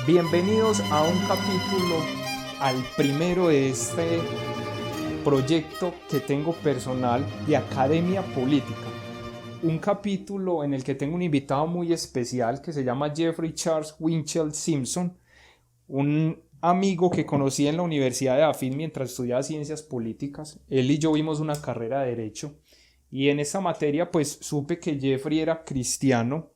Bienvenidos a un capítulo, al primero de este proyecto que tengo personal de Academia Política. Un capítulo en el que tengo un invitado muy especial que se llama Jeffrey Charles Winchell Simpson, un amigo que conocí en la Universidad de AFIT mientras estudiaba Ciencias Políticas. Él y yo vimos una carrera de Derecho y en esa materia pues supe que Jeffrey era cristiano.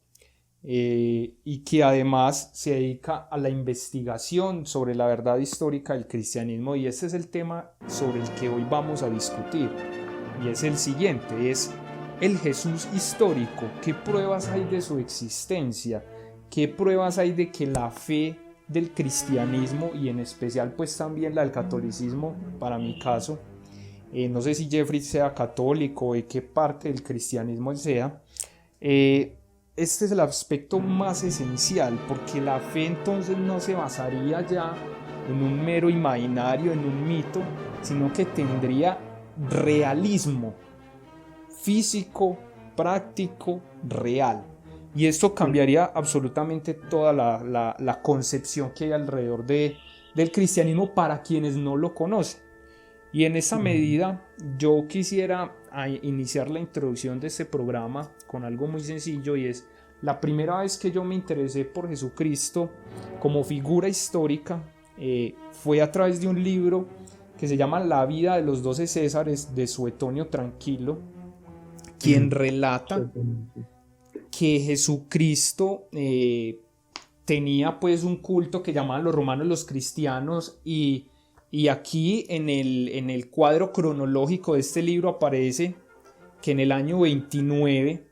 Y que además se dedica a la investigación sobre la verdad histórica del cristianismo, y este es el tema sobre el que hoy vamos a discutir, y es el siguiente: es el Jesús histórico. ¿Qué pruebas hay de su existencia? ¿Qué pruebas hay de que la fe del cristianismo, y en especial pues también la del catolicismo, para mi caso, no sé si Jeffrey sea católico o de qué parte del cristianismo él sea, este es el aspecto más esencial, porque la fe entonces no se basaría ya en un mero imaginario, en un mito, sino que tendría realismo físico, práctico, real. Y esto cambiaría absolutamente toda la concepción que hay alrededor del cristianismo para quienes no lo conocen. Y en esa medida yo quisiera iniciar la introducción de este programa con algo muy sencillo, y es: la primera vez que yo me interesé por Jesucristo como figura histórica fue a través de un libro que se llama La vida de los 12 Césares, de Suetonio Tranquilo, quien relata que Jesucristo tenía pues un culto que llamaban los romanos los cristianos, y aquí en el cuadro cronológico de este libro aparece que en el año 29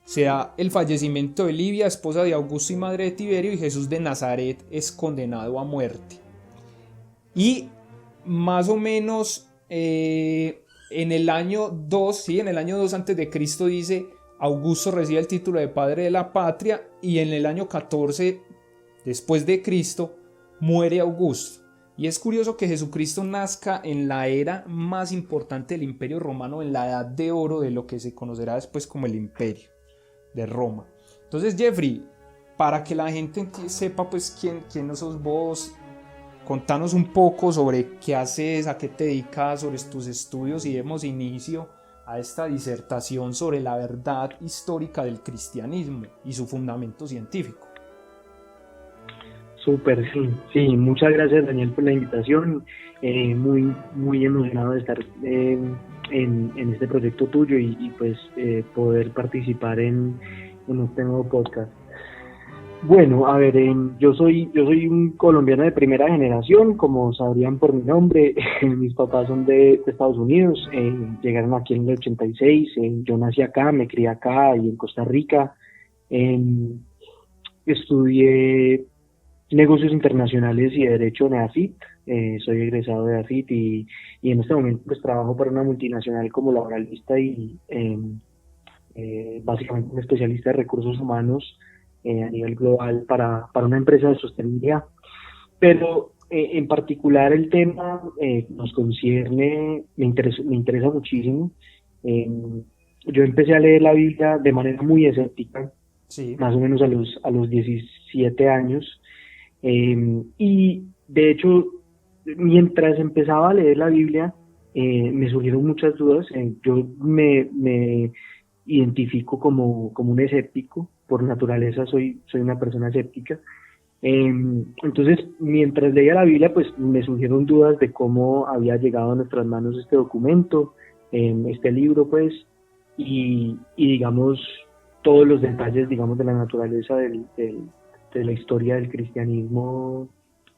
se da el fallecimiento de Livia, esposa de Augusto y madre de Tiberio, y Jesús de Nazaret es condenado a muerte. Y más o menos en el año 2, en el año 2 antes de Cristo, dice: Augusto recibe el título de padre de la patria, y en el año 14 después de Cristo muere Augusto. Y es curioso que Jesucristo nazca en la era más importante del Imperio Romano, en la edad de oro de lo que se conocerá después como el Imperio de Roma. Entonces, Jeffrey, para que la gente sepa pues quién sos vos, contanos un poco sobre qué haces, a qué te dedicas, sobre tus estudios, y demos inicio a esta disertación sobre la verdad histórica del cristianismo y su fundamento científico. Súper, sí, muchas gracias, Daniel, por la invitación. Muy emocionado de estar en este proyecto tuyo y pues poder participar en este nuevo podcast. Bueno, a ver, yo soy un colombiano de primera generación, como sabrían por mi nombre. Mis papás son de Estados Unidos, llegaron aquí en el 86, yo nací acá, me crié acá y en Costa Rica. Estudié negocios internacionales y derecho en AFIT, soy egresado de AFIT y en este momento pues trabajo para una multinacional como laboralista y básicamente un especialista de recursos humanos a nivel global para una empresa de sostenibilidad. Pero en particular el tema nos concierne, me interesa muchísimo. Yo empecé a leer la Biblia de manera muy escéptica, sí, más o menos a los 17 años. Y de hecho, mientras empezaba a leer la Biblia, me surgieron muchas dudas. Yo me identifico como un escéptico, por naturaleza soy una persona escéptica. Entonces, mientras leía la Biblia, pues me surgieron dudas de cómo había llegado a nuestras manos este documento, este libro, pues, y digamos, todos los detalles, digamos, de la naturaleza de la historia del cristianismo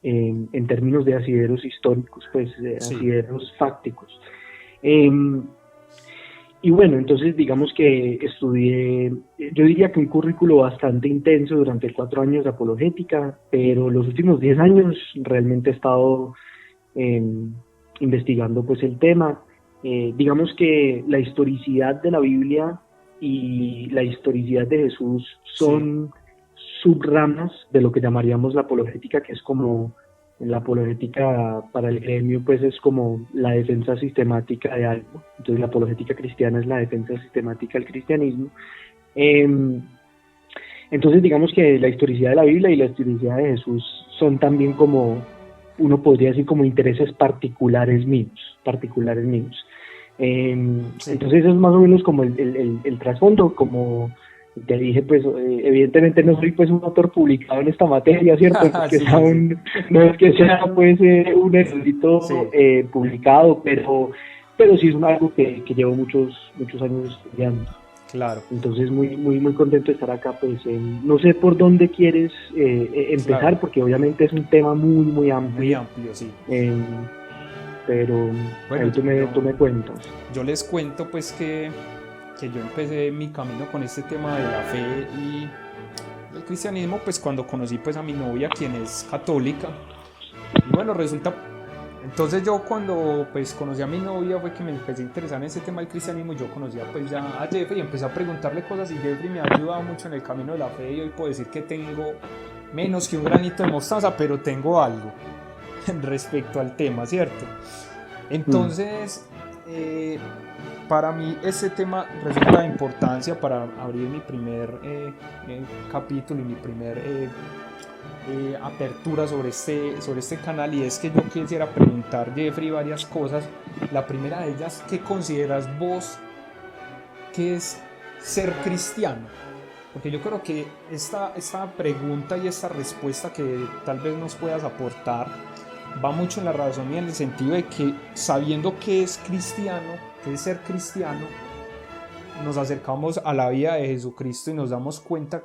en términos de asideros históricos, pues de asideros fácticos. Y bueno, entonces digamos que estudié, yo diría que un currículo bastante intenso durante 4 años de apologética, pero los últimos 10 años realmente he estado investigando pues el tema. Digamos que la historicidad de la Biblia y la historicidad de Jesús son subramas de lo que llamaríamos la apologética, que es como la apologética para el gremio, pues es como la defensa sistemática de algo. Entonces la apologética cristiana es la defensa sistemática del cristianismo. Entonces digamos que la historicidad de la Biblia y la historicidad de Jesús son también como, uno podría decir, como intereses particulares míos. Entonces eso es más o menos como el trasfondo. Como te dije, pues evidentemente no soy pues un autor publicado en esta materia, ¿cierto? No es que sea pues un erudito publicado, pero sí es algo que llevo muchos años estudiando. Claro. Entonces muy contento de estar acá, pues no sé por dónde quieres empezar, claro, porque obviamente es un tema muy amplio. Muy amplio, sí. Pero bueno, ahí tú me cuentas. Yo les cuento pues que yo empecé mi camino con este tema de la fe y el cristianismo pues cuando conocí pues a mi novia, quien es católica. Y bueno, resulta, entonces yo cuando pues conocí a mi novia fue que me empecé a interesar en ese tema del cristianismo. Yo conocía pues ya a Jeffrey y empecé a preguntarle cosas, y Jeffrey me ha ayudado mucho en el camino de la fe, y hoy puedo decir que tengo menos que un granito de mostaza, pero tengo algo respecto al tema, ¿cierto? Entonces para mí este tema resulta de importancia para abrir mi primer capítulo y mi primer apertura sobre este canal, y es que yo quisiera preguntar, Jeffrey, varias cosas. La primera de ellas, ¿qué consideras vos que es ser cristiano? Porque yo creo que esta pregunta y esta respuesta que tal vez nos puedas aportar va mucho en la razón y en el sentido de que, sabiendo qué es cristiano, qué es ser cristiano, nos acercamos a la vida de Jesucristo y nos damos cuenta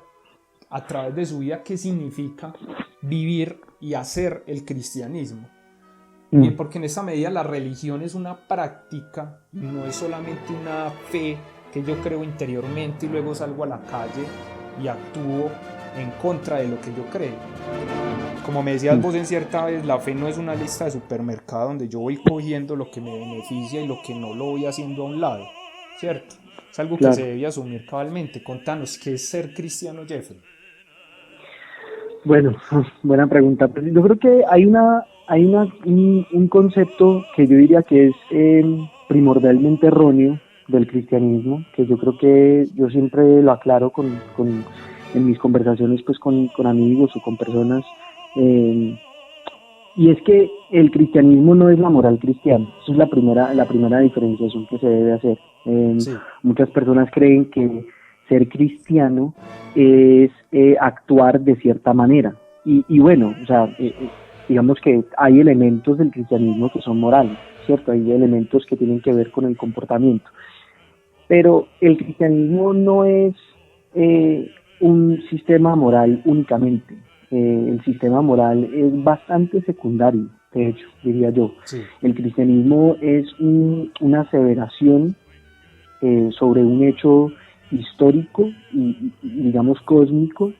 a través de su vida qué significa vivir y hacer el cristianismo. Bien, porque en esta medida la religión es una práctica, no es solamente una fe que yo creo interiormente y luego salgo a la calle y actúo en contra de lo que yo creo. Como me decías vos en cierta vez, la fe no es una lista de supermercado donde yo voy cogiendo lo que me beneficia y lo que no lo voy haciendo a un lado, ¿cierto? Es algo que se debe asumir cabalmente. Contanos, ¿qué es ser cristiano, Jeffrey? Bueno, buena pregunta. Pues yo creo que hay un concepto que yo diría que es primordialmente erróneo del cristianismo, que yo creo que yo siempre lo aclaro en mis conversaciones pues con amigos o con personas, y es que el cristianismo no es la moral cristiana. Esa es la primera diferenciación que se debe hacer. Muchas personas creen que ser cristiano es actuar de cierta manera, y bueno, o sea, digamos que hay elementos del cristianismo que son morales, ¿cierto? Hay elementos que tienen que ver con el comportamiento, pero el cristianismo no es un sistema moral únicamente. El sistema moral es bastante secundario, de hecho, diría yo. Sí. El cristianismo es una aseveración sobre un hecho histórico y digamos cósmico,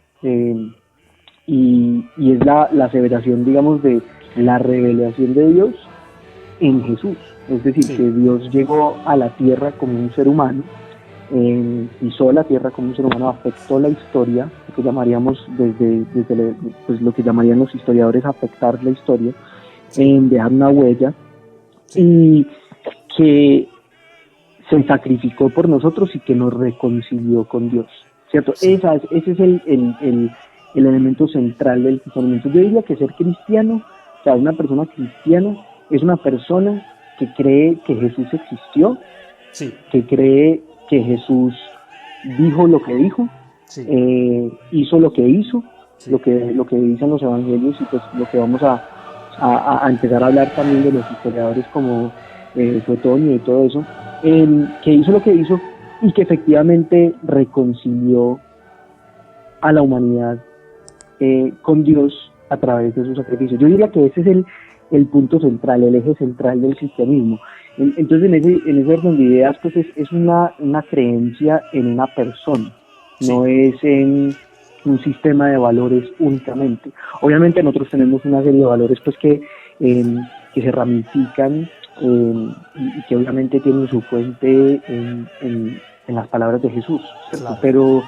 y es la aseveración, digamos, de la revelación de Dios en Jesús. Es decir, que Dios llegó a la tierra como un ser humano, pisó la tierra como un ser humano, afectó la historia, lo que llamaríamos pues lo que llamarían los historiadores afectar la historia, dejar una huella, y que se sacrificó por nosotros y que nos reconcilió con Dios, ¿cierto? Ese es el elemento central del cristianismo. Yo diría que ser cristiano, o sea, una persona cristiana es una persona que cree que Jesús existió, que cree que Jesús dijo lo que dijo, hizo lo que hizo, lo que dicen los evangelios, y pues lo que vamos a empezar a hablar también de los historiadores como Suetonio y todo eso, que hizo lo que hizo y que efectivamente reconcilió a la humanidad con Dios a través de su sacrificio. Yo diría que ese es el punto central, el eje central del cristianismo. Entonces, en ese orden de ideas, pues es una creencia en una persona, no es en un sistema de valores únicamente. Obviamente nosotros tenemos una serie de valores pues que se ramifican y que obviamente tienen su fuente en las palabras de Jesús, ¿cierto? Claro.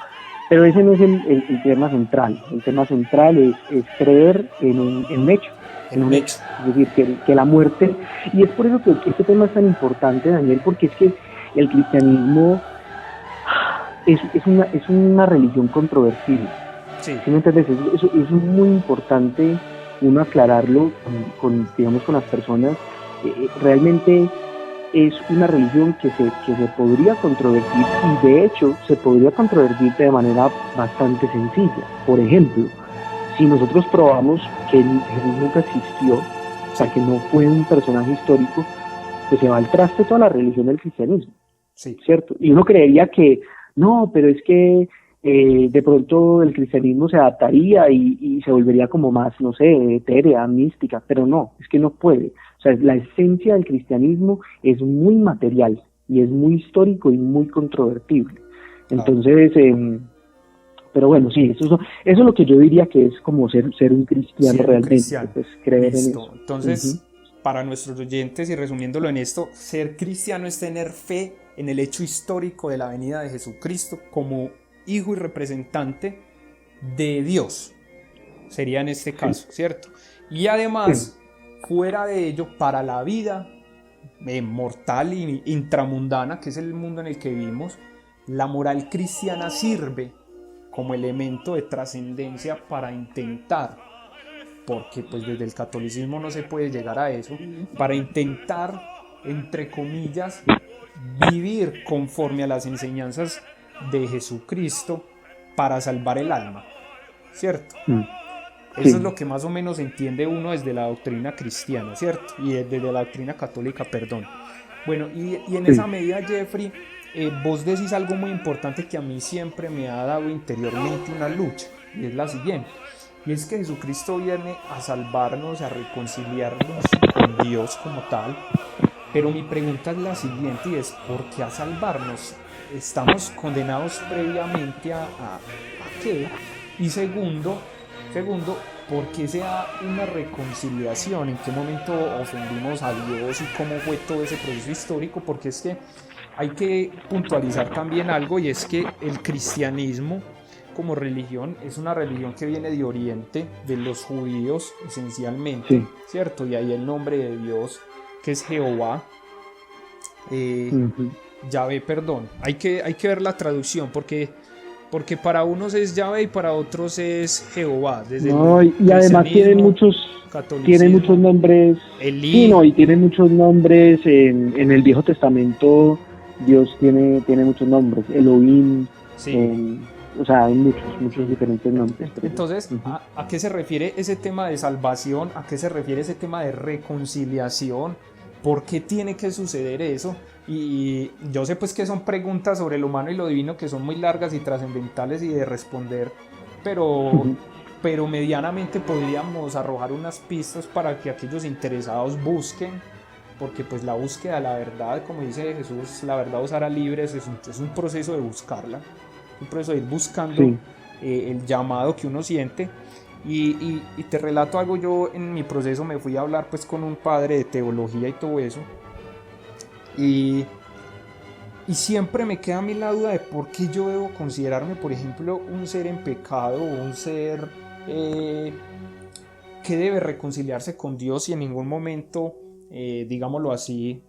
Pero ese no es el tema central. El tema central es creer en un hecho. En un hecho. Es decir, que la muerte... Y es por eso que este tema es tan importante, Daniel, porque es que el cristianismo es una religión controvertida. Sí. ¿Sí me entiendes? Eso es muy importante uno aclararlo digamos, con las personas. Realmente es una religión que se podría controvertir, y de hecho se podría controvertir de manera bastante sencilla. Por ejemplo, si nosotros probamos que Jesús nunca existió, o sea, que no fue un personaje histórico, pues se va al traste toda la religión del cristianismo, sí, ¿cierto? Y uno creería que no, pero es que de pronto el cristianismo se adaptaría y se volvería como más, no sé, etérea, mística, pero no, es que no puede. O sea, la esencia del cristianismo es muy material y es muy histórico y muy controvertible. Entonces, pero bueno, sí, eso es lo que yo diría que es como ser un cristiano realmente, cristiano. Pues creer en eso. Entonces, para nuestros oyentes y resumiéndolo en esto, ser cristiano es tener fe en el hecho histórico de la venida de Jesucristo como hijo y representante de Dios, sería en este caso, ¿cierto? Y además, fuera de ello, para la vida mortal y intramundana, que es el mundo en el que vivimos, la moral cristiana sirve como elemento de trascendencia para intentar, porque pues desde el catolicismo no se puede llegar a eso, para intentar, entre comillas, vivir conforme a las enseñanzas de Jesucristo para salvar el alma, ¿cierto? Eso es lo que más o menos entiende uno desde la doctrina cristiana, ¿cierto? Y desde la doctrina católica, perdón. Bueno, y en esa medida, Jeffrey, vos decís algo muy importante que a mí siempre me ha dado interiormente una lucha, y es la siguiente, y es que Jesucristo viene a salvarnos, a reconciliarnos con Dios como tal, pero mi pregunta es la siguiente, y es ¿por qué a salvarnos? ¿Estamos condenados previamente a qué? Y segundo, ¿por qué se da una reconciliación? ¿En qué momento ofendimos a Dios y cómo fue todo ese proceso histórico? Porque es que hay que puntualizar también algo, y es que el cristianismo como religión es una religión que viene de Oriente, de los judíos esencialmente, ¿cierto? Y ahí el nombre de Dios, que es Jehová, Yahvé, perdón. Hay que ver la traducción, porque para unos es Yahvé y para otros es Jehová. Y además tiene muchos nombres. Y tiene muchos nombres en el Viejo Testamento. Dios tiene muchos nombres. Elohim. O sea, hay muchos diferentes nombres. Entonces, ¿a qué se refiere ese tema de salvación? ¿A qué se refiere ese tema de reconciliación? ¿Por qué tiene que suceder eso? Y yo sé pues que son preguntas sobre lo humano y lo divino que son muy largas y trascendentales y de responder, pero medianamente podríamos arrojar unas pistas para que aquellos interesados busquen, porque pues la búsqueda de la verdad, como dice Jesús, la verdad os hará libres, es un proceso de buscarla, un proceso de ir buscando el llamado que uno siente. Y te relato algo. Yo en mi proceso me fui a hablar pues con un padre de teología y todo eso, y siempre me queda a mí la duda de por qué yo debo considerarme, por ejemplo, un ser en pecado o un ser que debe reconciliarse con Dios, y en ningún momento, digámoslo así,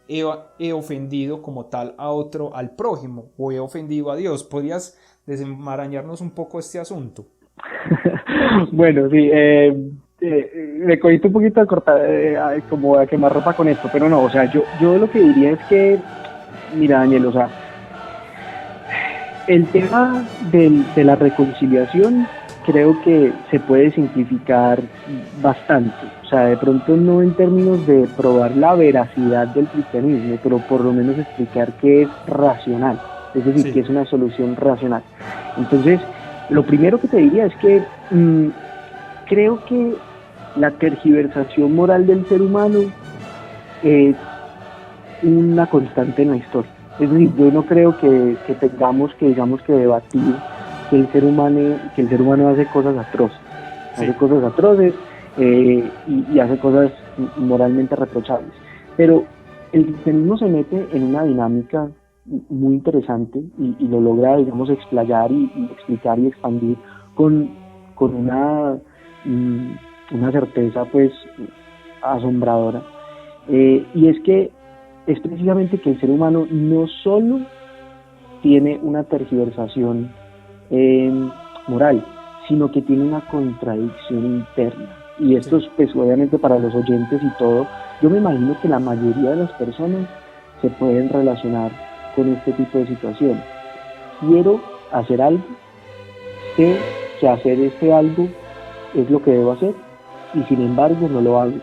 he ofendido como tal a otro, al prójimo, o he ofendido a Dios. ¿Podrías desenmarañarnos un poco este asunto? Bueno, sí, me cogiste un poquito como a quemar ropa con esto, pero no, o sea, yo lo que diría es que, mira, Daniel, o sea, el tema de la reconciliación creo que se puede simplificar bastante, o sea, de pronto no en términos de probar la veracidad del cristianismo, pero por lo menos explicar que es racional. es decir, Sí. que es una solución racional. Entonces, lo primero que te diría es que creo que la tergiversación moral del ser humano es una constante en la historia. Es decir, yo no creo que tengamos que, digamos, que debatir que el ser humano hace cosas atroces, Sí. hace cosas atroces y hace cosas moralmente reprochables. Pero el cristianismo se mete en una dinámica muy interesante y lo logra, digamos, explayar y explicar y expandir con, con una certeza, pues, asombradora. Y es que es precisamente que el ser humano no solo tiene una tergiversación eh, moral, sino que tiene una contradicción interna. Y esto es, pues, obviamente para los oyentes y todo, yo me imagino que la mayoría de las personas se pueden relacionar con este tipo de situación. Quiero hacer algo, sé que hacer este algo es lo que debo hacer y sin embargo no lo hago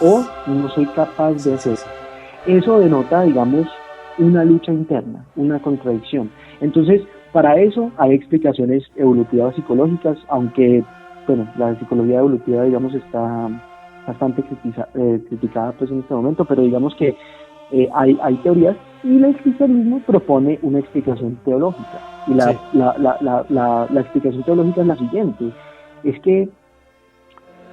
o no soy capaz de hacer. Eso denota, digamos, una lucha interna, una contradicción. Entonces, para eso hay explicaciones evolutivas psicológicas, aunque, bueno, la psicología evolutiva, digamos, está bastante criticada pues en este momento, pero digamos que hay teorías y el cristianismo propone una explicación teológica. Y la explicación teológica es la siguiente, es que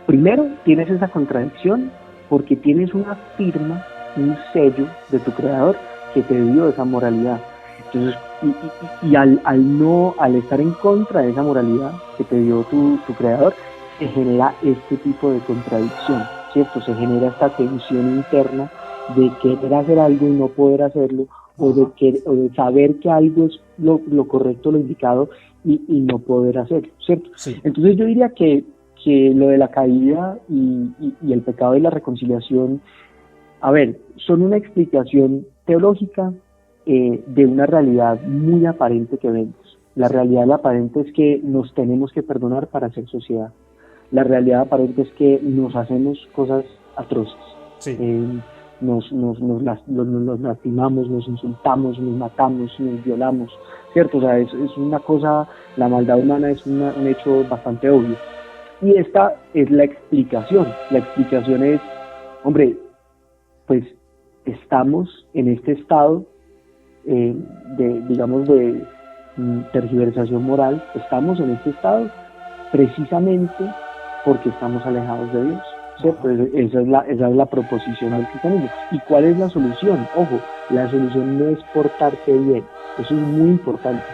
primero tienes esa contradicción porque tienes una firma, un sello de tu creador que te dio esa moralidad. Entonces, al estar en contra de esa moralidad que te dio tu creador, se genera este tipo de contradicción, ¿cierto? Se genera esta tensión interna de querer hacer algo y no poder hacerlo, o de saber que algo es lo correcto, lo indicado, y no poder hacerlo, ¿cierto? Sí. Entonces yo diría que lo de la caída y el pecado y la reconciliación, a ver, son una explicación teológica de una realidad muy aparente que vemos. La realidad aparente es que nos tenemos que perdonar para hacer sociedad. La realidad aparente es que nos hacemos cosas atroces. Sí. Nos lastimamos, nos insultamos, nos matamos, nos violamos, ¿cierto? O sea, es una cosa, la maldad humana es un hecho bastante obvio. Y esta es la explicación. La explicación es, hombre, pues estamos en este estado de tergiversación moral, estamos en este estado precisamente porque estamos alejados de Dios, ¿cierto? Esa es la proposición del cristianismo. ¿Y cuál es la solución? Ojo, la solución no es portarse bien, eso es muy importante.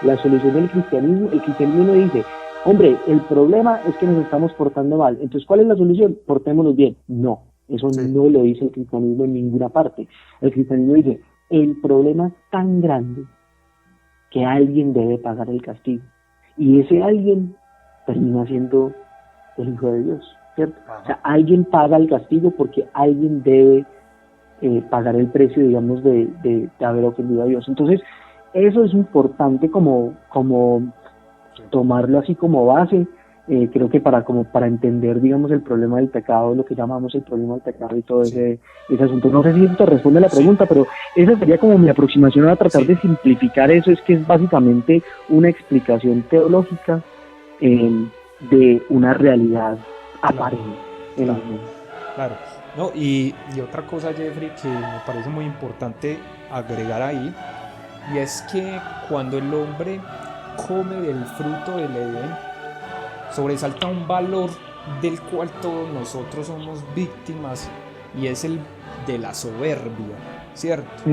La solución del cristianismo, el cristianismo no dice, hombre, el problema es que nos estamos portando mal, entonces ¿cuál es la solución? Portémonos bien. No, eso no lo dice el cristianismo en ninguna parte. El cristianismo dice, el problema es tan grande que alguien debe pagar el castigo. Y ese alguien termina siendo el Hijo de Dios, ¿cierto? Ajá. O sea, alguien paga el castigo porque alguien debe pagar el precio, digamos, de haber ofendido a Dios. Entonces, eso es importante como tomarlo así como base. Creo que para entender, digamos, el problema del pecado, lo que llamamos el problema del pecado y todo ese asunto. No sé si esto responde a la pregunta, pero esa sería como mi aproximación a tratar de simplificar eso, es que es básicamente una explicación teológica de una realidad aparente en el mundo. Claro. No, y otra cosa, Jeffrey, que me parece muy importante agregar ahí, y es que cuando el hombre come del fruto del Edén, sobresalta un valor del cual todos nosotros somos víctimas, y es el de la soberbia, ¿cierto?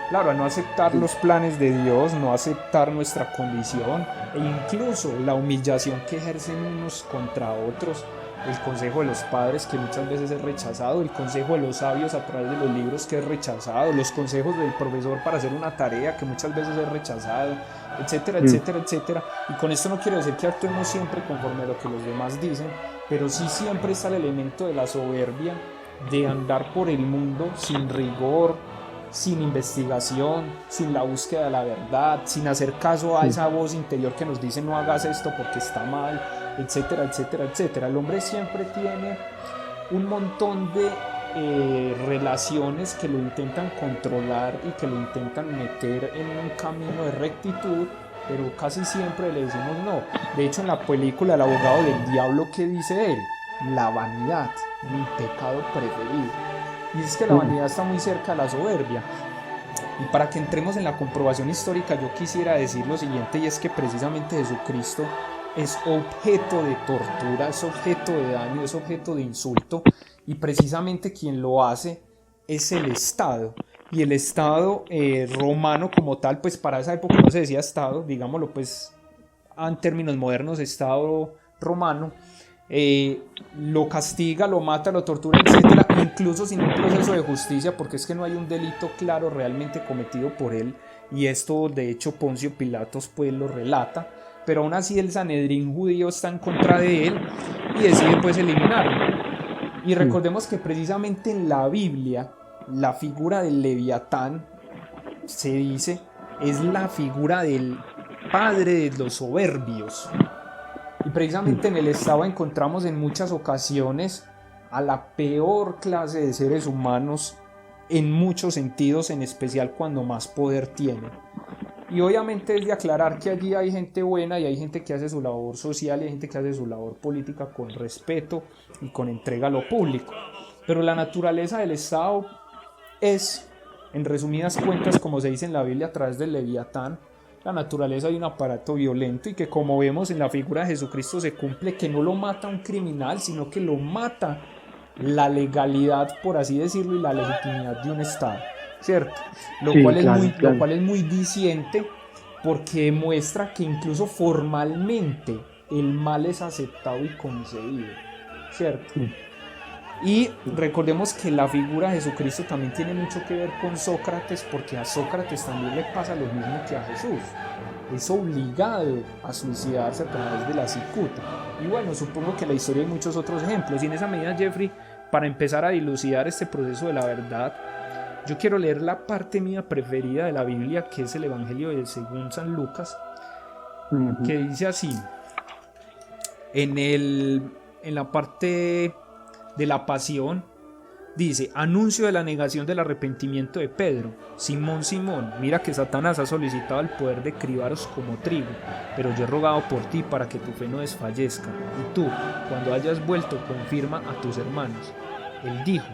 Claro, a no aceptar los planes de Dios, no aceptar nuestra condición, e incluso la humillación que ejercen unos contra otros, el consejo de los padres que muchas veces es rechazado, el consejo de los sabios a través de los libros que es rechazado, los consejos del profesor para hacer una tarea que muchas veces es rechazado, etcétera, etcétera, etcétera. Y con esto no quiero decir que actuemos siempre conforme a lo que los demás dicen, pero sí siempre está el elemento de la soberbia, de andar por el mundo sin rigor, sin investigación, sin la búsqueda de la verdad, sin hacer caso a esa voz interior que nos dice no hagas esto porque está mal, etcétera, etcétera, etcétera. El hombre siempre tiene un montón de relaciones que lo intentan controlar y que lo intentan meter en un camino de rectitud, pero casi siempre le decimos no. De hecho, en la película El abogado del diablo, ¿qué dice él? La vanidad, mi pecado preferido. Y es que la vanidad está muy cerca de la soberbia. Y para que entremos en la comprobación histórica, yo quisiera decir lo siguiente, y es que precisamente Jesucristo es objeto de tortura, es objeto de daño, es objeto de insulto, y precisamente quien lo hace es el Estado. Y el Estado romano como tal, pues para esa época no se decía Estado, digámoslo pues en términos modernos, Estado romano, lo castiga, lo mata, lo tortura, etcétera, incluso sin un proceso de justicia, porque es que no hay un delito claro realmente cometido por él, y esto de hecho Poncio Pilatos pues lo relata, pero aún así el Sanedrín judío está en contra de él y decide pues eliminarlo. Y recordemos que precisamente en la Biblia la figura del Leviatán, se dice, es la figura del padre de los soberbios. Y precisamente en el Estado encontramos en muchas ocasiones a la peor clase de seres humanos en muchos sentidos, en especial cuando más poder tienen. Y obviamente es de aclarar que allí hay gente buena y hay gente que hace su labor social y hay gente que hace su labor política con respeto y con entrega a lo público. Pero la naturaleza del Estado es, en resumidas cuentas, como se dice en la Biblia a través del Leviatán, la naturaleza de un aparato violento, y que como vemos en la figura de Jesucristo se cumple, que no lo mata un criminal, sino que lo mata la legalidad, por así decirlo, y la legitimidad de un Estado, ¿cierto? Lo cual es muy diciente, porque demuestra que incluso formalmente el mal es aceptado y concebido, ¿cierto? Y recordemos que la figura de Jesucristo también tiene mucho que ver con Sócrates, porque a Sócrates también le pasa lo mismo que a Jesús. Es obligado a suicidarse a través de la cicuta. Y bueno, supongo que en la historia hay muchos otros ejemplos. Y en esa medida, Jeffrey, para empezar a dilucidar este proceso de la verdad, yo quiero leer la parte mía preferida de la Biblia, que es el Evangelio según San Lucas, que dice así, en la parte de la pasión, dice: anuncio de la negación del arrepentimiento de Pedro. Simón, Simón, mira que Satanás ha solicitado el poder de cribaros como trigo, pero yo he rogado por ti para que tu fe no desfallezca, y tú, cuando hayas vuelto, confirma a tus hermanos. Él dijo: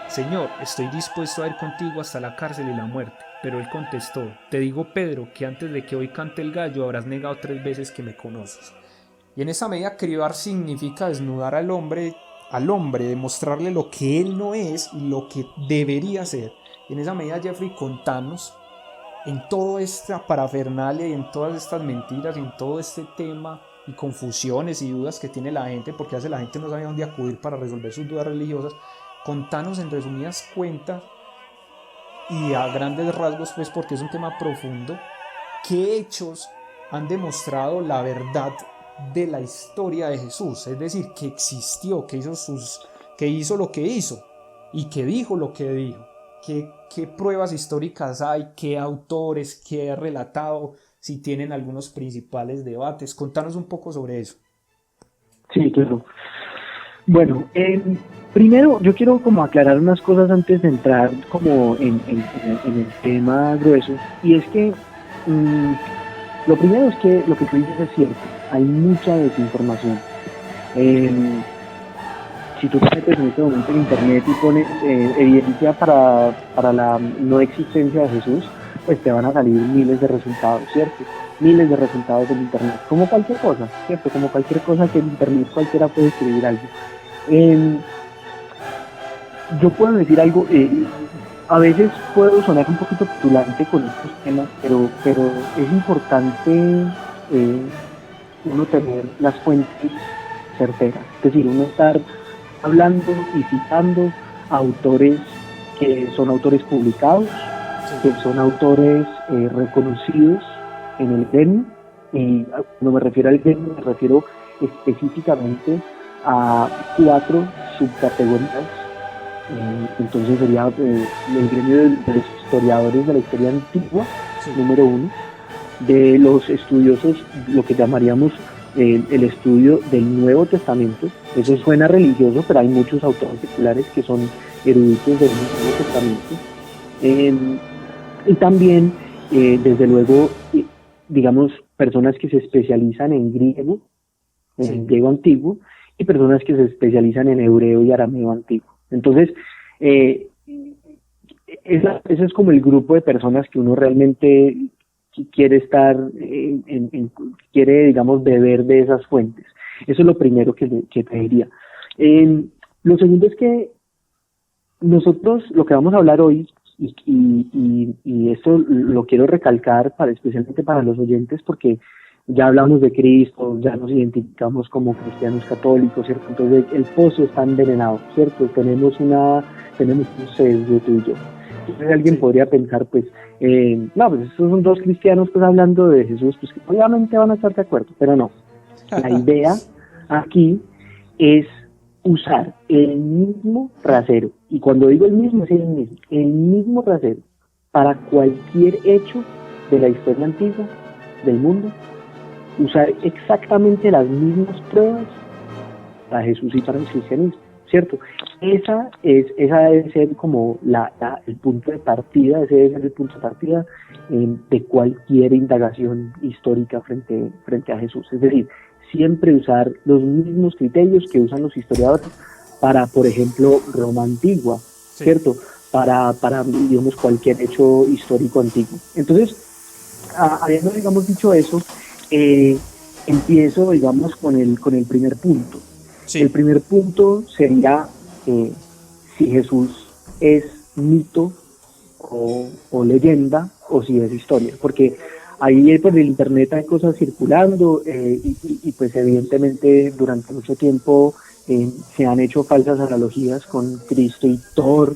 Señor, estoy dispuesto a ir contigo hasta la cárcel y la muerte. Pero él contestó: te digo, Pedro, que antes de que hoy cante el gallo habrás negado 3 veces que me conoces. Y en esa medida, cribar significa desnudar al hombre, demostrarle lo que él no es y lo que debería ser. Y en esa medida, Jeffrey, contanos, en toda esta parafernalia y en todas estas mentiras y en todo este tema y confusiones y dudas que tiene la gente, porque a veces la gente no sabe a dónde acudir para resolver sus dudas religiosas, contanos en resumidas cuentas y a grandes rasgos, pues porque es un tema profundo, qué hechos han demostrado la verdad de la historia de Jesús, es decir, que existió, que hizo lo que hizo y que dijo lo que dijo, qué pruebas históricas hay, qué autores, qué ha relatado, si tienen algunos principales debates. Contanos un poco sobre eso. Sí, claro. Bueno, primero yo quiero como aclarar unas cosas antes de entrar como en el tema grueso, y es que lo primero es que lo que tú dices es cierto. Hay mucha desinformación. Si tú te metes en este momento en internet y pones evidencia para la no existencia de Jesús, pues te van a salir miles de resultados, ¿cierto? Miles de resultados en internet, como cualquier cosa, ¿cierto? Como cualquier cosa que en internet cualquiera puede escribir algo. Yo puedo decir algo, a veces puedo sonar un poquito petulante con estos temas, pero es importante uno tener las fuentes certeras, es decir, uno estar hablando y citando autores que son autores publicados, que son autores reconocidos en el gremio, y cuando me refiero al gremio me refiero específicamente a 4 subcategorías. Entonces sería el gremio de los historiadores de la historia antigua, número 1, de los estudiosos, lo que llamaríamos el estudio del Nuevo Testamento. Eso suena religioso, pero hay muchos autores seculares que son eruditos del Nuevo Testamento. Y también, desde luego, digamos, personas que se especializan en griego, en griego antiguo, y personas que se especializan en hebreo y arameo antiguo. Entonces, ese es como el grupo de personas que uno realmente quiere estar, quiere, digamos, beber de esas fuentes. Eso es lo primero que te diría. Lo segundo es que nosotros, lo que vamos a hablar hoy, y esto lo quiero recalcar especialmente para los oyentes, porque ya hablamos de Cristo, ya nos identificamos como cristianos católicos, ¿cierto? Entonces el pozo está envenenado, ¿cierto? Tenemos un sesgo tú y yo. Entonces alguien podría pensar, pues, no, pues estos son dos cristianos pues hablando de Jesús, pues que obviamente van a estar de acuerdo, pero no. La idea aquí es usar el mismo rasero, y cuando digo el mismo es el mismo rasero para cualquier hecho de la historia antigua del mundo, usar exactamente las mismas pruebas para Jesús y para el cristianismo, ¿cierto? Esa debe ser como el punto de partida, ese debe ser el punto de partida de cualquier indagación histórica frente a Jesús. Es decir, siempre usar los mismos criterios que usan los historiadores para, por ejemplo, Roma antigua, ¿cierto? Para digamos, cualquier hecho histórico antiguo. Entonces, habiendo, digamos, dicho eso, empiezo, digamos, con el primer punto. Sí. El primer punto sería si Jesús es mito o leyenda, o si es historia, porque ahí por el internet hay cosas circulando y pues evidentemente durante mucho tiempo se han hecho falsas analogías con Cristo y Thor,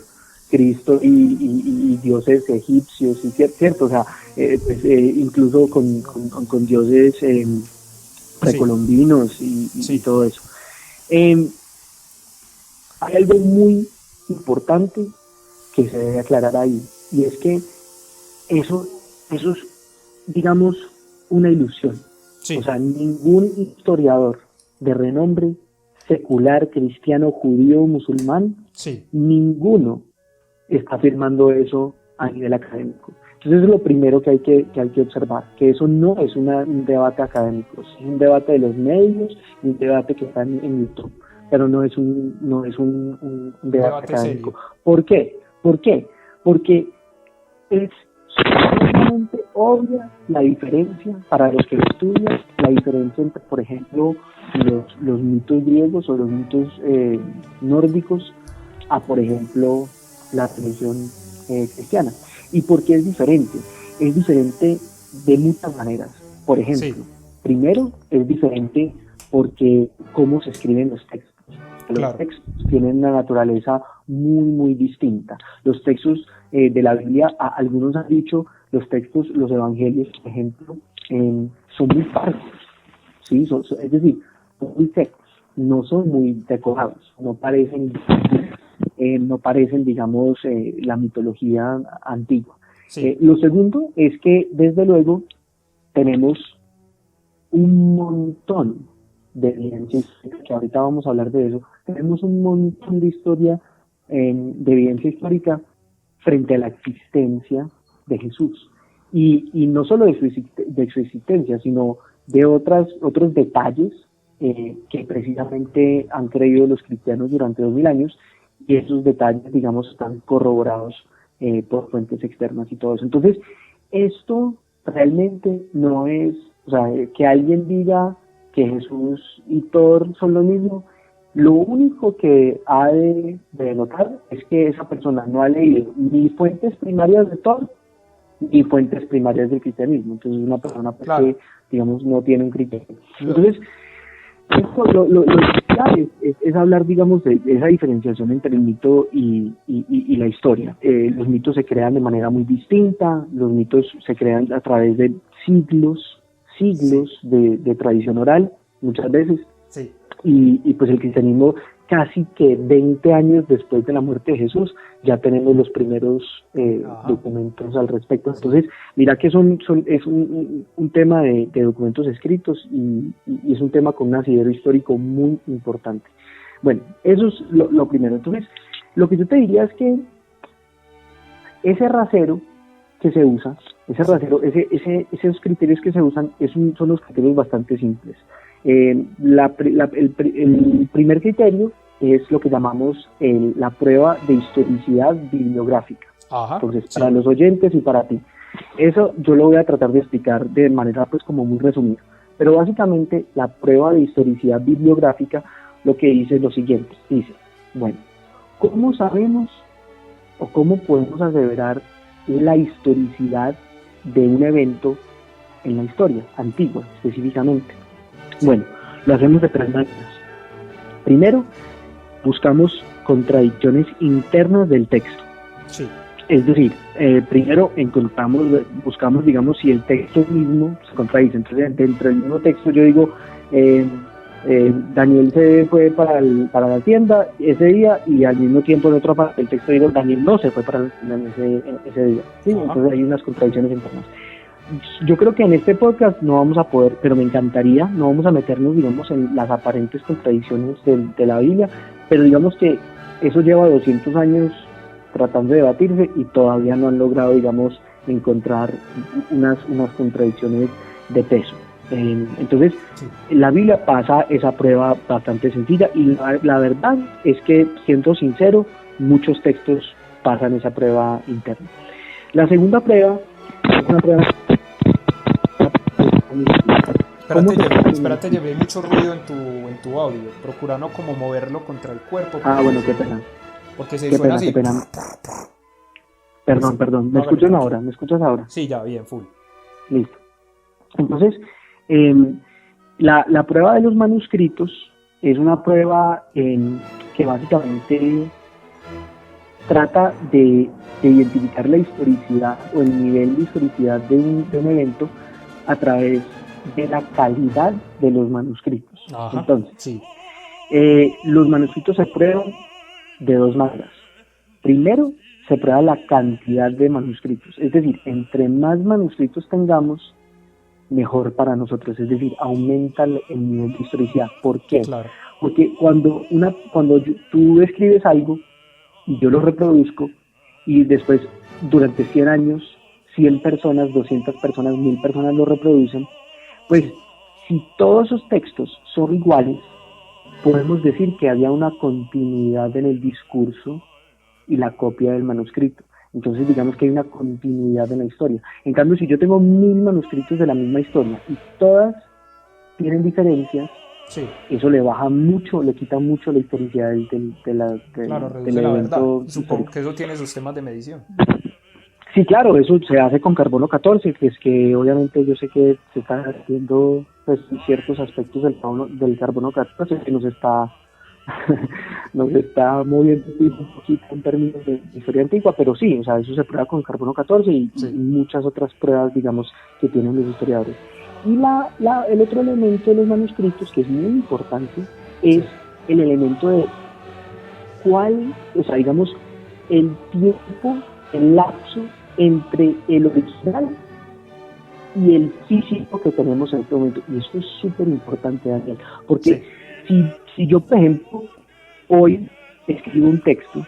Cristo y dioses egipcios, y cierto, o sea, incluso con dioses precolombinos y todo eso. Hay algo muy importante que se debe aclarar ahí, y es que eso es, digamos, una ilusión. Sí. O sea, ningún historiador de renombre secular, cristiano, judío, musulmán, ninguno está afirmando eso a nivel académico. Entonces eso es lo primero que hay que observar, que eso no es un debate académico, es un debate de los medios, un debate que está en YouTube, pero no es un debate académico. Serio. ¿Por qué? Porque es sumamente obvia la diferencia, para los que lo estudian, la diferencia entre, por ejemplo, los mitos griegos o los mitos nórdicos a, por ejemplo, la religión cristiana. ¿Y por qué es diferente? Es diferente de muchas maneras. Por ejemplo, primero es diferente porque cómo se escriben los textos. Los textos tienen una naturaleza muy, muy distinta. Los textos de la Biblia, algunos han dicho, los textos, los evangelios, por ejemplo, son muy parcos, ¿sí? Es decir, son muy secos, no son muy decorados, no parecen, digamos, la mitología antigua. Lo segundo es que, desde luego, tenemos un montón de evidencia, que ahorita vamos a hablar de eso, tenemos un montón de historia, de evidencia histórica frente a la existencia de Jesús. Y no solo de su existencia, sino de otros detalles que precisamente han creído los cristianos durante 2000 años, y esos detalles, digamos, están corroborados por fuentes externas y todo eso. Entonces, esto realmente no es, o sea, que alguien diga que Jesús y Thor son lo mismo. Lo único que ha de notar es que esa persona no ha leído ni fuentes primarias de Thor ni fuentes primarias del cristianismo. Entonces es una persona que, digamos, no tiene un criterio. Entonces, esto, lo clave es hablar, digamos, de esa diferenciación entre el mito y la historia. Los mitos se crean de manera muy distinta, los mitos se crean a través de siglos de tradición oral, muchas veces. Y pues el cristianismo, casi que 20 años después de la muerte de Jesús, ya tenemos los primeros documentos al respecto. Entonces, mira que es un tema de documentos escritos y es un tema con un asidero histórico muy importante. Bueno, eso es lo primero. Entonces, Lo que yo te diría es que ese rasero que se usa, esos criterios que se usan son los criterios bastante simples. El primer criterio es lo que llamamos la prueba de historicidad bibliográfica. Ajá, Entonces, para los oyentes y para ti, eso yo lo voy a tratar de explicar de manera pues como muy resumida. Pero básicamente la prueba de historicidad bibliográfica lo que dice es lo siguiente. Dice, bueno, ¿cómo sabemos o cómo podemos aseverar la historicidad de un evento en la historia antigua específicamente? Bueno, lo hacemos de tres maneras. Primero, buscamos contradicciones internas del texto. Sí. Es decir, primero buscamos, digamos, si el texto mismo se contradice. Entonces, dentro del mismo texto yo digo, Daniel se fue para la tienda ese día, y al mismo tiempo en otra parte del texto digo, Daniel no se fue para la tienda ese día. ¿Sí? Entonces hay unas contradicciones internas. Yo creo que en este podcast no vamos a poder, pero me encantaría, no vamos a meternos, digamos, en las aparentes contradicciones de la Biblia, pero digamos que eso lleva 200 años tratando de debatirse y todavía no han logrado, digamos, encontrar unas contradicciones de peso. Entonces, la Biblia pasa esa prueba bastante sencilla, y la verdad es que, siendo sincero, muchos textos pasan esa prueba interna. La segunda prueba es una prueba... Espérate, Jeffrey, hay mucho ruido en tu audio. Procura no como moverlo contra el cuerpo. Bueno, qué pena. Porque se suena así. Qué pena. Perdón. ¿Me escuchas ahora? ¿Me escuchas ahora? Sí, ya, bien, full. Listo. Entonces, la prueba de los manuscritos es una prueba que básicamente trata de identificar la historicidad o el nivel de historicidad de un evento a través de la calidad de los manuscritos. Ajá, entonces, sí. Los manuscritos se prueban de dos maneras. Primero, se prueba la cantidad de manuscritos, es decir, entre más manuscritos tengamos, mejor para nosotros, es decir, aumenta el nivel de historicidad. ¿Por qué? Claro. Porque cuando tú escribes algo y yo lo reproduzco, y después durante 100 años 100 personas, 200 personas, 1000 personas lo reproducen, pues si todos esos textos son iguales, podemos decir que había una continuidad en el discurso y la copia del manuscrito. Entonces digamos que hay una continuidad en la historia. En cambio, si yo tengo 1000 manuscritos de la misma historia y todas tienen diferencias, sí, eso le baja mucho, le quita mucho la historicidad claro, del evento. Supongo que eso tiene sus temas de medición. Sí, claro, eso se hace con carbono 14, que es que obviamente yo sé que se están haciendo pues ciertos aspectos del carbono 14 que nos está moviendo un poquito en términos de historia antigua, pero sí, o sea, eso se prueba con carbono 14 y muchas otras pruebas, digamos, que tienen los historiadores. Y el otro elemento de los manuscritos, que es muy importante, es el elemento de cuál, o sea, digamos, el tiempo, el lapso entre el original y el físico que tenemos en este momento. Y esto es súper importante, Daniel, porque si yo, por ejemplo, hoy escribo un texto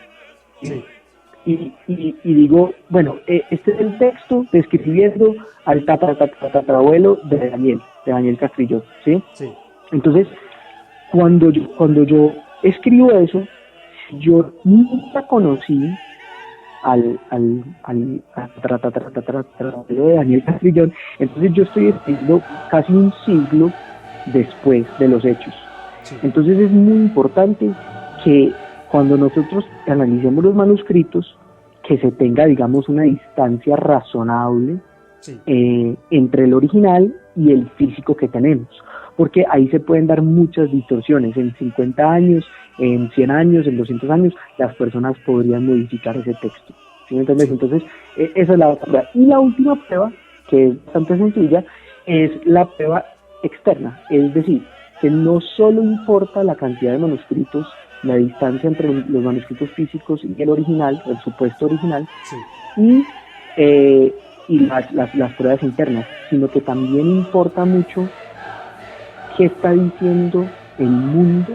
y digo, bueno, este es el texto describiendo al tatarabuelo de Daniel Castrillón, ¿sí? Sí. Entonces, cuando yo escribo eso, yo nunca conocí al de Daniel Castrillón, entonces yo estoy escribiendo casi un siglo después de los hechos. Sí. Entonces es muy importante que cuando nosotros analicemos los manuscritos, que se tenga, digamos, una distancia razonable entre el original y el físico que tenemos, porque ahí se pueden dar muchas distorsiones. En 50 años, en 100 años, en 200 años, las personas podrían modificar ese texto. ¿Sí me entiendes? Entonces, esa es la otra prueba. Y la última prueba, que es bastante sencilla, es la prueba externa. Es decir, que no solo importa la cantidad de manuscritos, la distancia entre los manuscritos físicos y el original, el supuesto original, y las pruebas internas, sino que también importa mucho qué está diciendo el mundo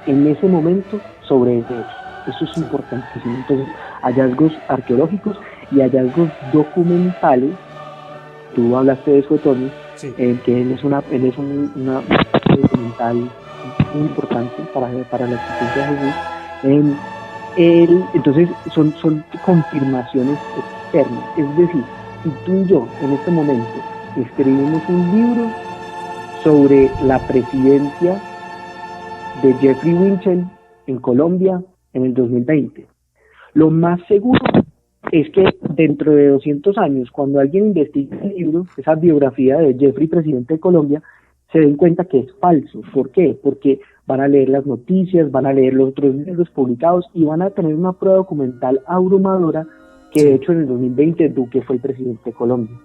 en ese momento sobre ese hecho. Eso es importantísimo. Entonces, hallazgos arqueológicos y hallazgos documentales. Tú hablaste de eso, Tony, Sí. que él es una parte documental muy importante para la existencia de Jesús. Entonces, son confirmaciones externas. Es decir, si tú y yo, en este momento, escribimos un libro sobre la presidencia de Jeffrey Winchell en Colombia en el 2020, lo más seguro es que dentro de 200 años, cuando alguien investigue el libro, esa biografía de Jeffrey, presidente de Colombia, se den cuenta que es falso. ¿Por qué? Porque van a leer las noticias, van a leer los otros libros publicados y van a tener una prueba documental abrumadora que de hecho en el 2020 Duque fue el presidente de Colombia.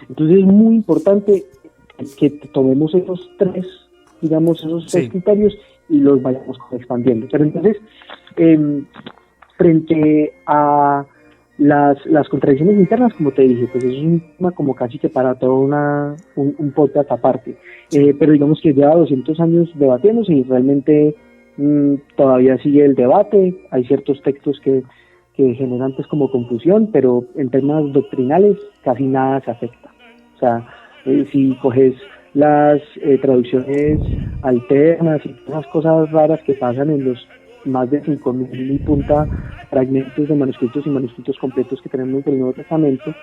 Entonces es muy importante que tomemos esos tres criterios y los vayamos expandiendo. Pero entonces, frente a las contradicciones internas, como te dije, pues es un tema como casi que para todo un podcast aparte. Pero digamos que lleva 200 años debatiéndose y realmente todavía sigue el debate. Hay ciertos textos que generan pues como confusión, pero en temas doctrinales casi nada se afecta. O sea, si coges las traducciones alternas y esas cosas raras que pasan en los más de 5.000 y punta fragmentos de manuscritos y manuscritos completos que tenemos del Nuevo Testamento,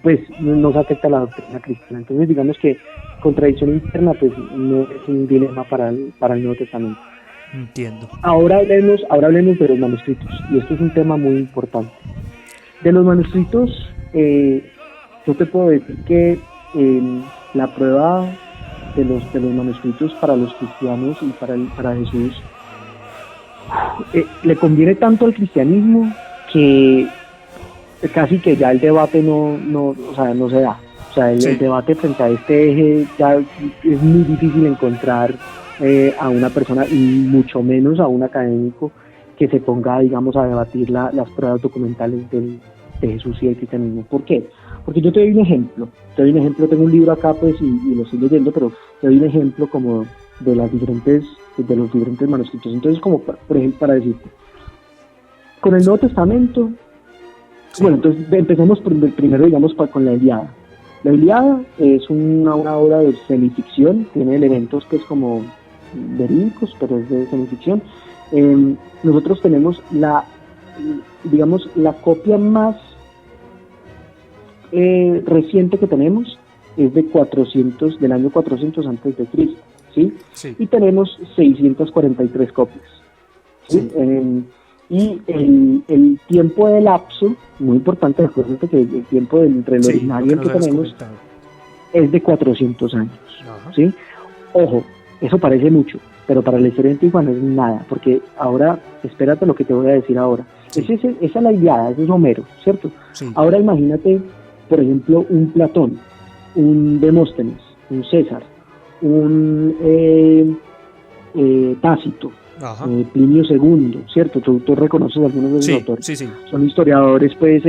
pues no se afecta la doctrina cristiana. Entonces digamos que contradicción interna pues no es un dilema para el Nuevo Testamento. Entiendo. Ahora hablemos de los manuscritos, y esto es un tema muy importante. De los manuscritos, yo te puedo decir que la prueba de los manuscritos para los cristianos y para Jesús le conviene tanto al cristianismo que casi que ya el debate no se da. O sea, el debate frente a este eje ya es muy difícil encontrar a una persona, y mucho menos a un académico, que se ponga, digamos, a debatir las pruebas documentales de Jesús y del cristianismo. ¿Por qué? Porque yo te doy un ejemplo, tengo un libro acá pues y lo estoy leyendo, pero te doy un ejemplo como de los diferentes manuscritos. Entonces, como por ejemplo, para decirte, con el Nuevo Testamento, bueno, entonces empecemos primero, digamos, con la Ilíada. La Ilíada es una obra de semificción, tiene elementos pues como verídicos, pero es de semificción. Nosotros tenemos la copia más reciente que tenemos es del año 400 antes de Cristo, ¿sí? Y tenemos 643 copias, ¿sí? Y el tiempo de lapso, muy importante, acuérdate que el tiempo entre el original y el que tenemos es de 400 años, ¿sí? Ojo, eso parece mucho, pero para la historia antigua no es nada, porque ahora, espérate lo que te voy a decir ahora. Esa es la Ilíada, ese es Homero, ¿cierto? Sí. Ahora imagínate, por ejemplo, un Platón, un Demóstenes, un César, un Tácito, Plinio II, ¿cierto? Tú reconoces algunos de esos autores. Sí. Son historiadores, pues,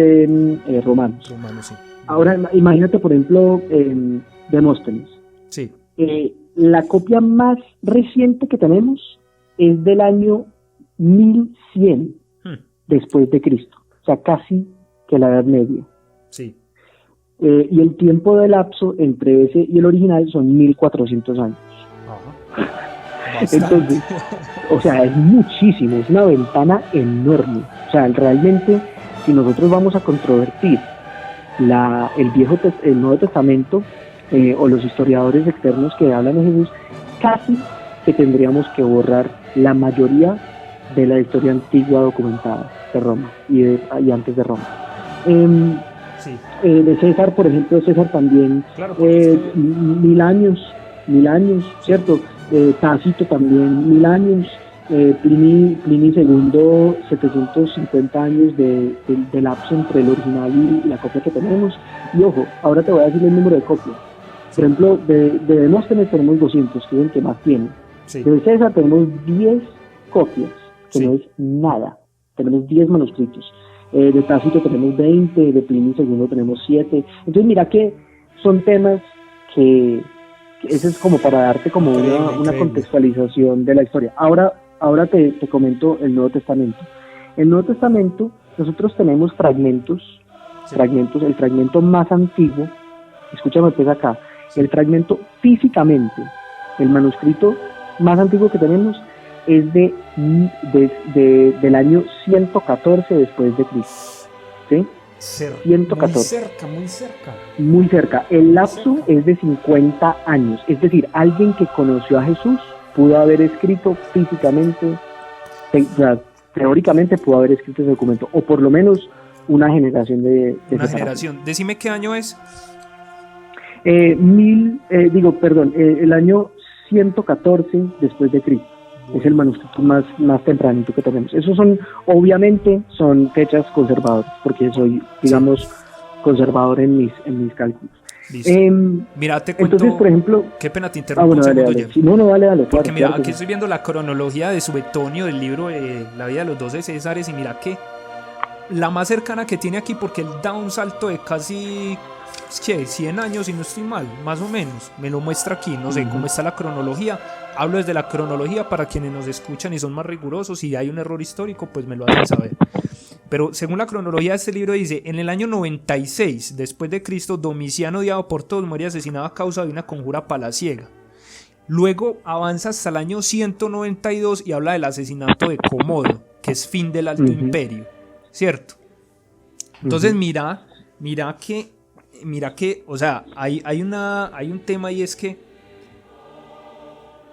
romanos. Sí. Ahora, imagínate, por ejemplo, Demóstenes. Sí. La copia más reciente que tenemos es del año 1100 después de Cristo, o sea, casi que la Edad Media. Sí. Y el tiempo de lapso entre ese y el original son 1400 años. Entonces, o sea, es muchísimo, es una ventana enorme. O sea, realmente, si nosotros vamos a controvertir el Nuevo Testamento, o los historiadores externos que hablan de Jesús, casi que tendríamos que borrar la mayoría de la historia antigua documentada de Roma y antes de Roma. De César, por ejemplo, César también, claro, 1000 años, ¿cierto? Tácito también 1000 años, Plinio II 750 años de lapso entre el original y la copia que tenemos. Y ojo, ahora te voy a decir el número de copias. Por ejemplo, de Demóstenes tenemos 200, que es el que más tiene. Sí. De César tenemos 10 copias, que no es nada. Tenemos 10 manuscritos. De Tácito tenemos 20, de Plinio II tenemos 7. Entonces mira que son temas que eso es como para darte como una contextualización de la historia. Ahora te comento el Nuevo Testamento. el Nuevo Testamento nosotros tenemos fragmentos, el fragmento más antiguo, escúchame pues acá, el fragmento físicamente, el manuscrito más antiguo que tenemos es del año 114 después de Cristo, ¿sí? 114. Muy cerca. El lapso es de 50 años, es decir, alguien que conoció a Jesús pudo haber escrito físicamente, teóricamente pudo haber escrito ese documento, o por lo menos una generación de una generación. Decime qué año es. El año 114 después de Cristo. Es el manuscrito más tempranito que tenemos. Esos obviamente son fechas conservadoras, porque soy, digamos, conservador en mis cálculos. Mira, te cuento. Entonces, por ejemplo, qué pena te interrumpo un segundo, Jeff. Sí, dale. Porque mira, aquí estoy viendo la cronología de Suetonio del libro de La vida de los 12 Césares, y mira que la más cercana que tiene aquí, porque él da un salto de casi 100 años, si no estoy mal, más o menos. Me lo muestra aquí, no sé cómo está la cronología. Hablo desde la cronología para quienes nos escuchan y son más rigurosos. Si hay un error histórico, pues me lo hacen saber. Pero según la cronología de este libro dice: en el año 96 después de Cristo, Domiciano, odiado por todos, muere asesinado a causa de una conjura palaciega. Luego avanza hasta el año 192 y habla del asesinato de Comodo, que es fin del Alto Imperio, ¿cierto? Entonces mira que, o sea, hay un tema, y es que,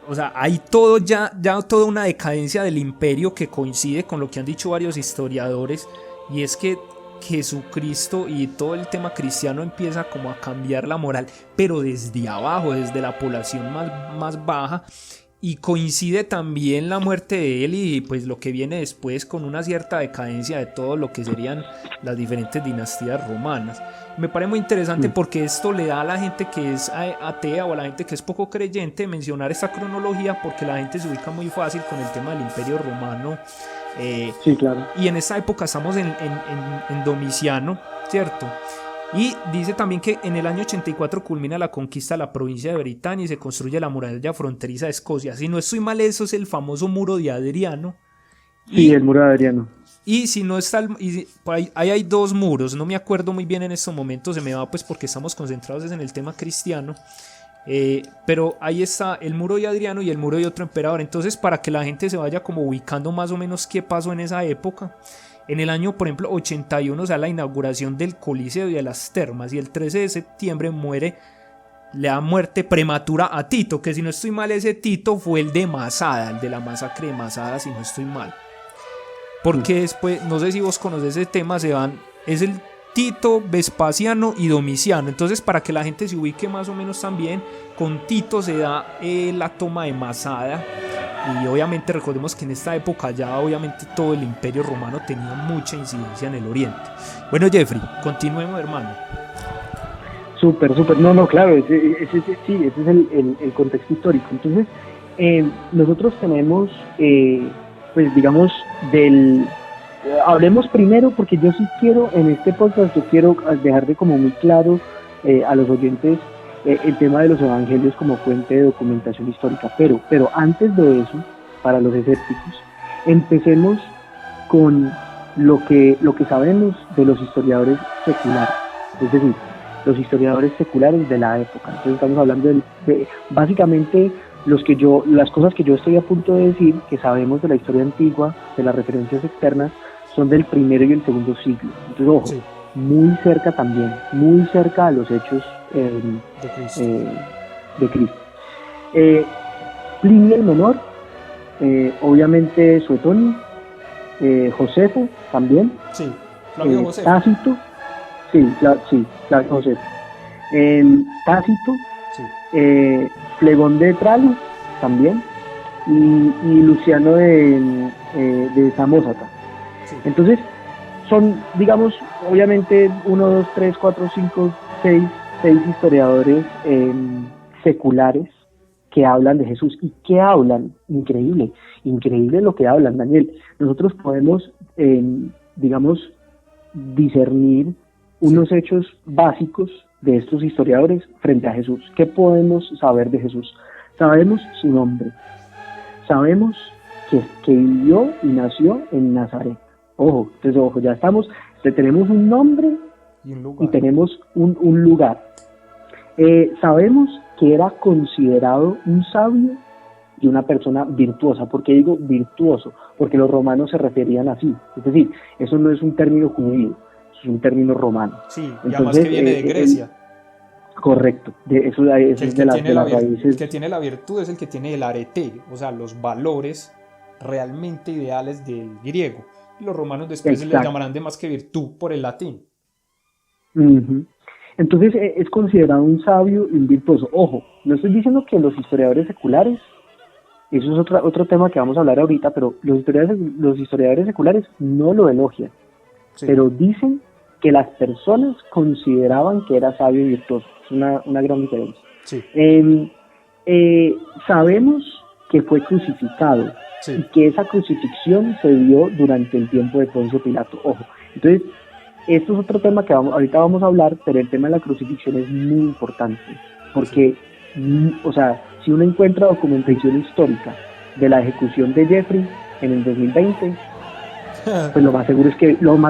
o sea, hay ya toda una decadencia del imperio que coincide con lo que han dicho varios historiadores, y es que Jesucristo y todo el tema cristiano empieza como a cambiar la moral, pero desde abajo, desde la población más baja, y coincide también la muerte de él y pues lo que viene después con una cierta decadencia de todo lo que serían las diferentes dinastías romanas. Me parece muy interesante porque esto le da a la gente que es atea o a la gente que es poco creyente mencionar esta cronología, porque la gente se ubica muy fácil con el tema del Imperio Romano. Sí, claro. Y en esta época estamos en Domiciano, ¿cierto? Y dice también que en el año 84 culmina la conquista de la provincia de Britania y se construye la muralla fronteriza de Escocia. Si no estoy mal, eso es el famoso muro de Adriano. Sí, el muro de Adriano. Y si no está, por ahí hay dos muros, no me acuerdo muy bien en estos momentos, se me va pues porque estamos concentrados en el tema cristiano. Pero ahí está el muro de Adriano y el muro de otro emperador. Entonces, para que la gente se vaya como ubicando más o menos qué pasó en esa época, en el año, por ejemplo, 81 se da la inauguración del Coliseo y de las Termas, y el 13 de septiembre le da muerte prematura a Tito, que si no estoy mal, ese Tito fue el de Masada, el de la masacre de Masada, si no estoy mal. Porque después, no sé si vos conocés ese tema, es el Tito, Vespasiano y Domiciano. Entonces, para que la gente se ubique más o menos también, con Tito se da la toma de Masada. Y obviamente recordemos que en esta época ya obviamente todo el Imperio Romano tenía mucha incidencia en el Oriente. Bueno, Jeffrey, continuemos, hermano. Súper. No, claro, ese es el contexto histórico. Entonces, nosotros tenemos, pues digamos, hablemos primero, porque yo sí quiero, en este podcast, yo quiero dejar de como muy claro a los oyentes el tema de los evangelios como fuente de documentación histórica, pero antes de eso, para los escépticos, empecemos con lo que sabemos de los historiadores seculares, es decir, los historiadores seculares de la época. Entonces estamos hablando de básicamente las cosas que yo estoy a punto de decir, que sabemos de la historia antigua, de las referencias externas, son del primero y el segundo siglo. Entonces, ojo, sí, muy cerca a los hechos de Cristo. Plinio el Menor, obviamente Suetonio, Josefo también, sí, Flavio Josefo. Tácito, Flavio Josefo, Tácito, sí, Flegón de Tralles también, y Luciano de Samosata. Sí. Entonces, son, digamos, obviamente 1, 2, 3, 4, 5, 6 historiadores seculares que hablan de Jesús. ¿Y qué hablan? Increíble lo que hablan, Daniel. Nosotros podemos, digamos, discernir unos hechos básicos de estos historiadores frente a Jesús. ¿Qué podemos saber de Jesús? Sabemos su nombre. Sabemos que vivió y nació en Nazaret. Ojo, ya estamos, tenemos un nombre y tenemos un lugar. Sabemos que era considerado un sabio y una persona virtuosa. ¿Por qué digo virtuoso? Porque los romanos se referían así. Es decir, eso no es un término judío, es un término romano. Sí, y además que viene de Grecia. Correcto, eso es de las raíces. El que tiene la virtud es el que tiene el arete, o sea, los valores realmente ideales del griego. Y los romanos después se les llamarán de más que virtud por el latín. Uh-huh. Entonces es considerado un sabio y un virtuoso. Ojo, no estoy diciendo que los historiadores seculares, eso es otro tema que vamos a hablar ahorita, pero los historiadores seculares no lo elogian, sí, pero dicen que las personas consideraban que era sabio y virtuoso. Es una gran diferencia. Sí. Sabemos que fue crucificado, sí, y que esa crucifixión se dio durante el tiempo de Poncio Pilato. Ojo, entonces esto es otro tema que ahorita vamos a hablar, pero el tema de la crucifixión es muy importante, porque, o sea, si uno encuentra documentación histórica de la ejecución de Jeffrey en el 2020, pues lo más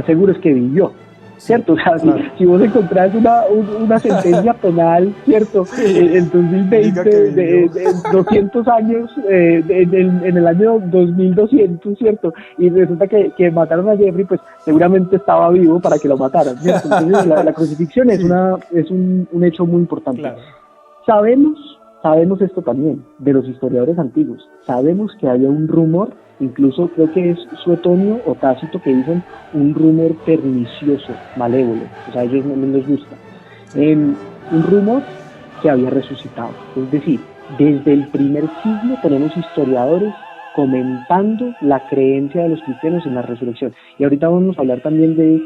seguro es que vivió, ¿cierto? O sea, claro, si vos encontrás una sentencia penal, ¿cierto? En 2020, de 200 años, en el año 2200, ¿cierto? Y resulta que mataron a Jeffrey, pues seguramente estaba vivo para que lo mataran, ¿cierto? Entonces la crucifixión sí, es un hecho muy importante. Claro. Sabemos esto también de los historiadores antiguos. Sabemos que había un rumor, incluso creo que es Suetonio o Tácito, que dicen un rumor pernicioso, malévolo, o sea, a ellos no les gusta. Un rumor que había resucitado. Es decir, desde el primer siglo tenemos historiadores comentando la creencia de los cristianos en la resurrección. Y ahorita vamos a hablar también de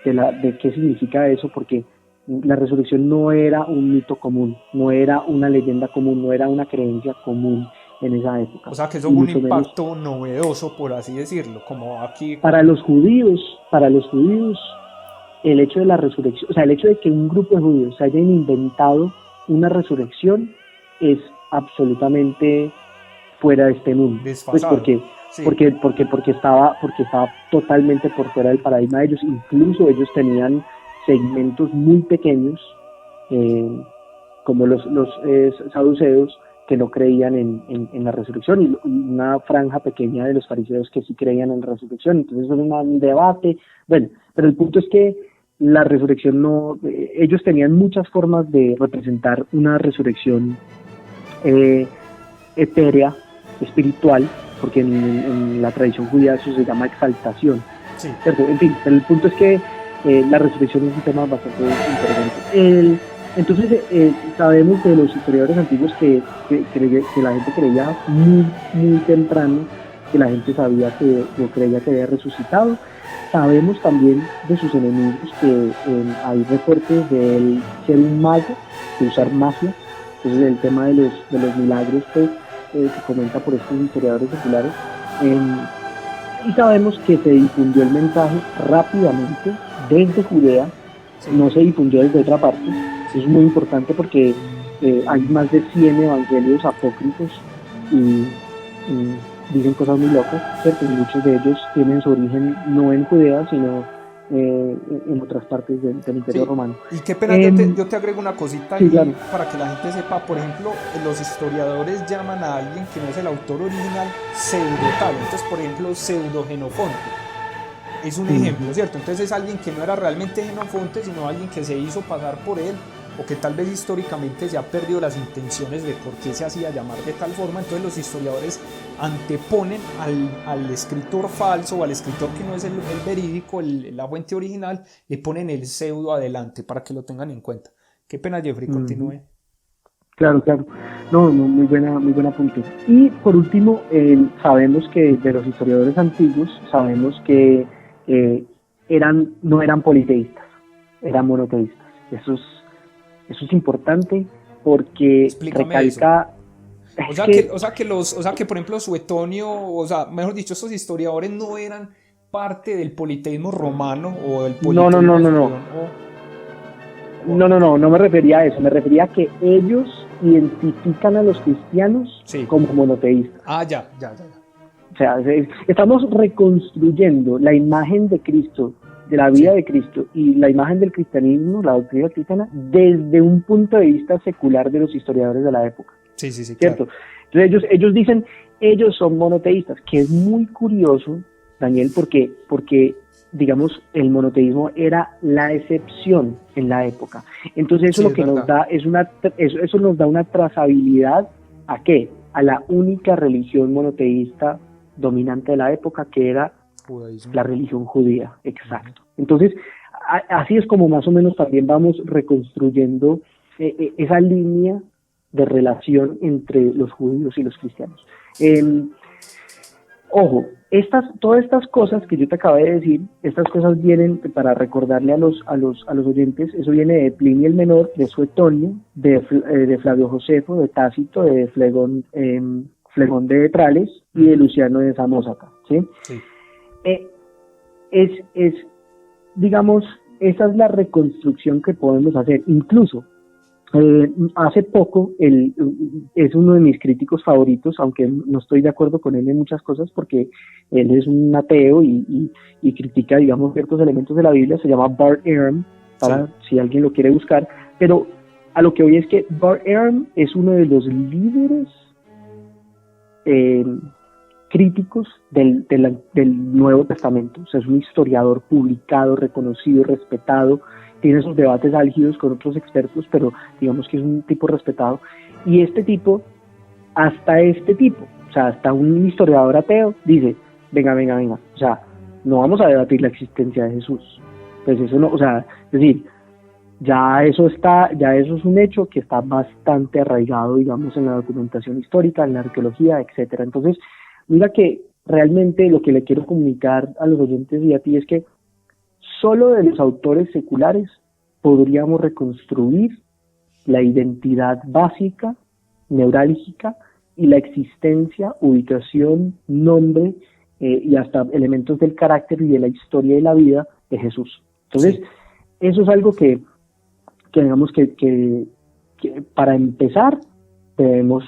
qué significa eso, porque la resurrección no era un mito común, no era una leyenda común, no era una creencia común en esa época. O sea, que eso fue un impacto novedoso, por así decirlo, como aquí. Para los judíos, el hecho de la resurrección, o sea, el hecho de que un grupo de judíos se hayan inventado una resurrección es absolutamente fuera de este mundo. Desfasado. Pues porque estaba totalmente por fuera del paradigma de ellos. Incluso ellos tenían segmentos muy pequeños, como los saduceos, que no creían en la resurrección, y una franja pequeña de los fariseos que sí creían en la resurrección. Entonces fue un debate. Bueno, pero el punto es que la resurrección ellos tenían muchas formas de representar una resurrección etérea, espiritual, porque en la tradición judía eso se llama exaltación. Sí. ¿Cierto? En fin, pero el punto es que la resurrección es un tema bastante interesante. Entonces sabemos de los historiadores antiguos que la gente creía muy, muy temprano, que la gente sabía creía que había resucitado. Sabemos también de sus enemigos que hay reportes de él ser un mago, de usar magia. Entonces el tema de los milagros pues, se comenta por estos historiadores seculares. Y sabemos que se difundió el mensaje rápidamente desde Judea, sí, no se difundió desde otra parte. Eso es muy importante porque hay más de 100 evangelios apócrifos y dicen cosas muy locas, ¿cierto? Y muchos de ellos tienen su origen no en Judea, sino en otras partes del Imperio Romano. Y qué pena, yo te agrego una cosita ahí, sí, claro, para que la gente sepa. Por ejemplo, los historiadores llaman a alguien que no es el autor original pseudotal. Entonces, por ejemplo, pseudo-Genofonte es un ejemplo, ¿cierto? Entonces es alguien que no era realmente Genofonte, sino alguien que se hizo pasar por él, o que tal vez históricamente se ha perdido las intenciones de por qué se hacía llamar de tal forma. Entonces los historiadores anteponen al escritor falso o al escritor que no es el verídico, la fuente original, le ponen el pseudo adelante para que lo tengan en cuenta. Qué pena, Jeffrey, continúe. Claro. No, muy buena punto. Y por último, sabemos que de los historiadores antiguos, sabemos que no eran politeístas, eran monoteístas. Eso es importante porque explícame recalca eso. O sea que por ejemplo Suetonio, o sea, mejor dicho, estos historiadores no eran parte del politeísmo romano o del politeísmo No me refería a eso, me refería a que ellos identifican a los cristianos, sí, como monoteístas. Ah, ya. O sea, estamos reconstruyendo la imagen de Cristo, de la vida de Cristo y la imagen del cristianismo, la doctrina cristiana, desde un punto de vista secular de los historiadores de la época. Sí, sí, sí, ¿Cierto? claro. Entonces ellos dicen, ellos son monoteístas, que es muy curioso, Daniel, porque digamos, el monoteísmo era la excepción en la época. Entonces eso Sí, lo que nos da eso nos da una trazabilidad ¿a qué? A la única religión monoteísta dominante de la época, que era Judaísmo. la religión judía, exacto. Entonces, así es como más o menos también vamos reconstruyendo esa línea de relación entre los judíos y los cristianos. Ojo, todas estas cosas que yo te acabé de decir, estas cosas vienen, para recordarle a los oyentes, eso viene de Plinio el Menor, de Suetonio, de Flavio Josefo, de Tácito, de Flegón de Trales y de Luciano de Samosata, ¿sí? Sí. Digamos, esa es la reconstrucción que podemos hacer. Incluso, hace poco, es uno de mis críticos favoritos, aunque no estoy de acuerdo con él en muchas cosas, porque él es un ateo y critica, digamos, ciertos elementos de la Biblia. Se llama Bart Ehrman, si alguien lo quiere buscar. Pero a lo que voy es que Bart Ehrman es uno de los líderes críticos del Nuevo Testamento. O sea, es un historiador publicado, reconocido, respetado, tiene sus debates álgidos con otros expertos, pero digamos que es un tipo respetado. Y este tipo, o sea, hasta un historiador ateo, dice, venga, o sea, no vamos a debatir la existencia de Jesús. Pues eso no, o sea, es decir, ya eso es un hecho que está bastante arraigado, digamos, en la documentación histórica, en la arqueología, etcétera. Entonces, mira que realmente lo que le quiero comunicar a los oyentes y a ti es que solo de los autores seculares podríamos reconstruir la identidad básica, neurálgica, y la existencia, ubicación, nombre y hasta elementos del carácter y de la historia de la vida de Jesús. Entonces, eso es algo que digamos que para empezar debemos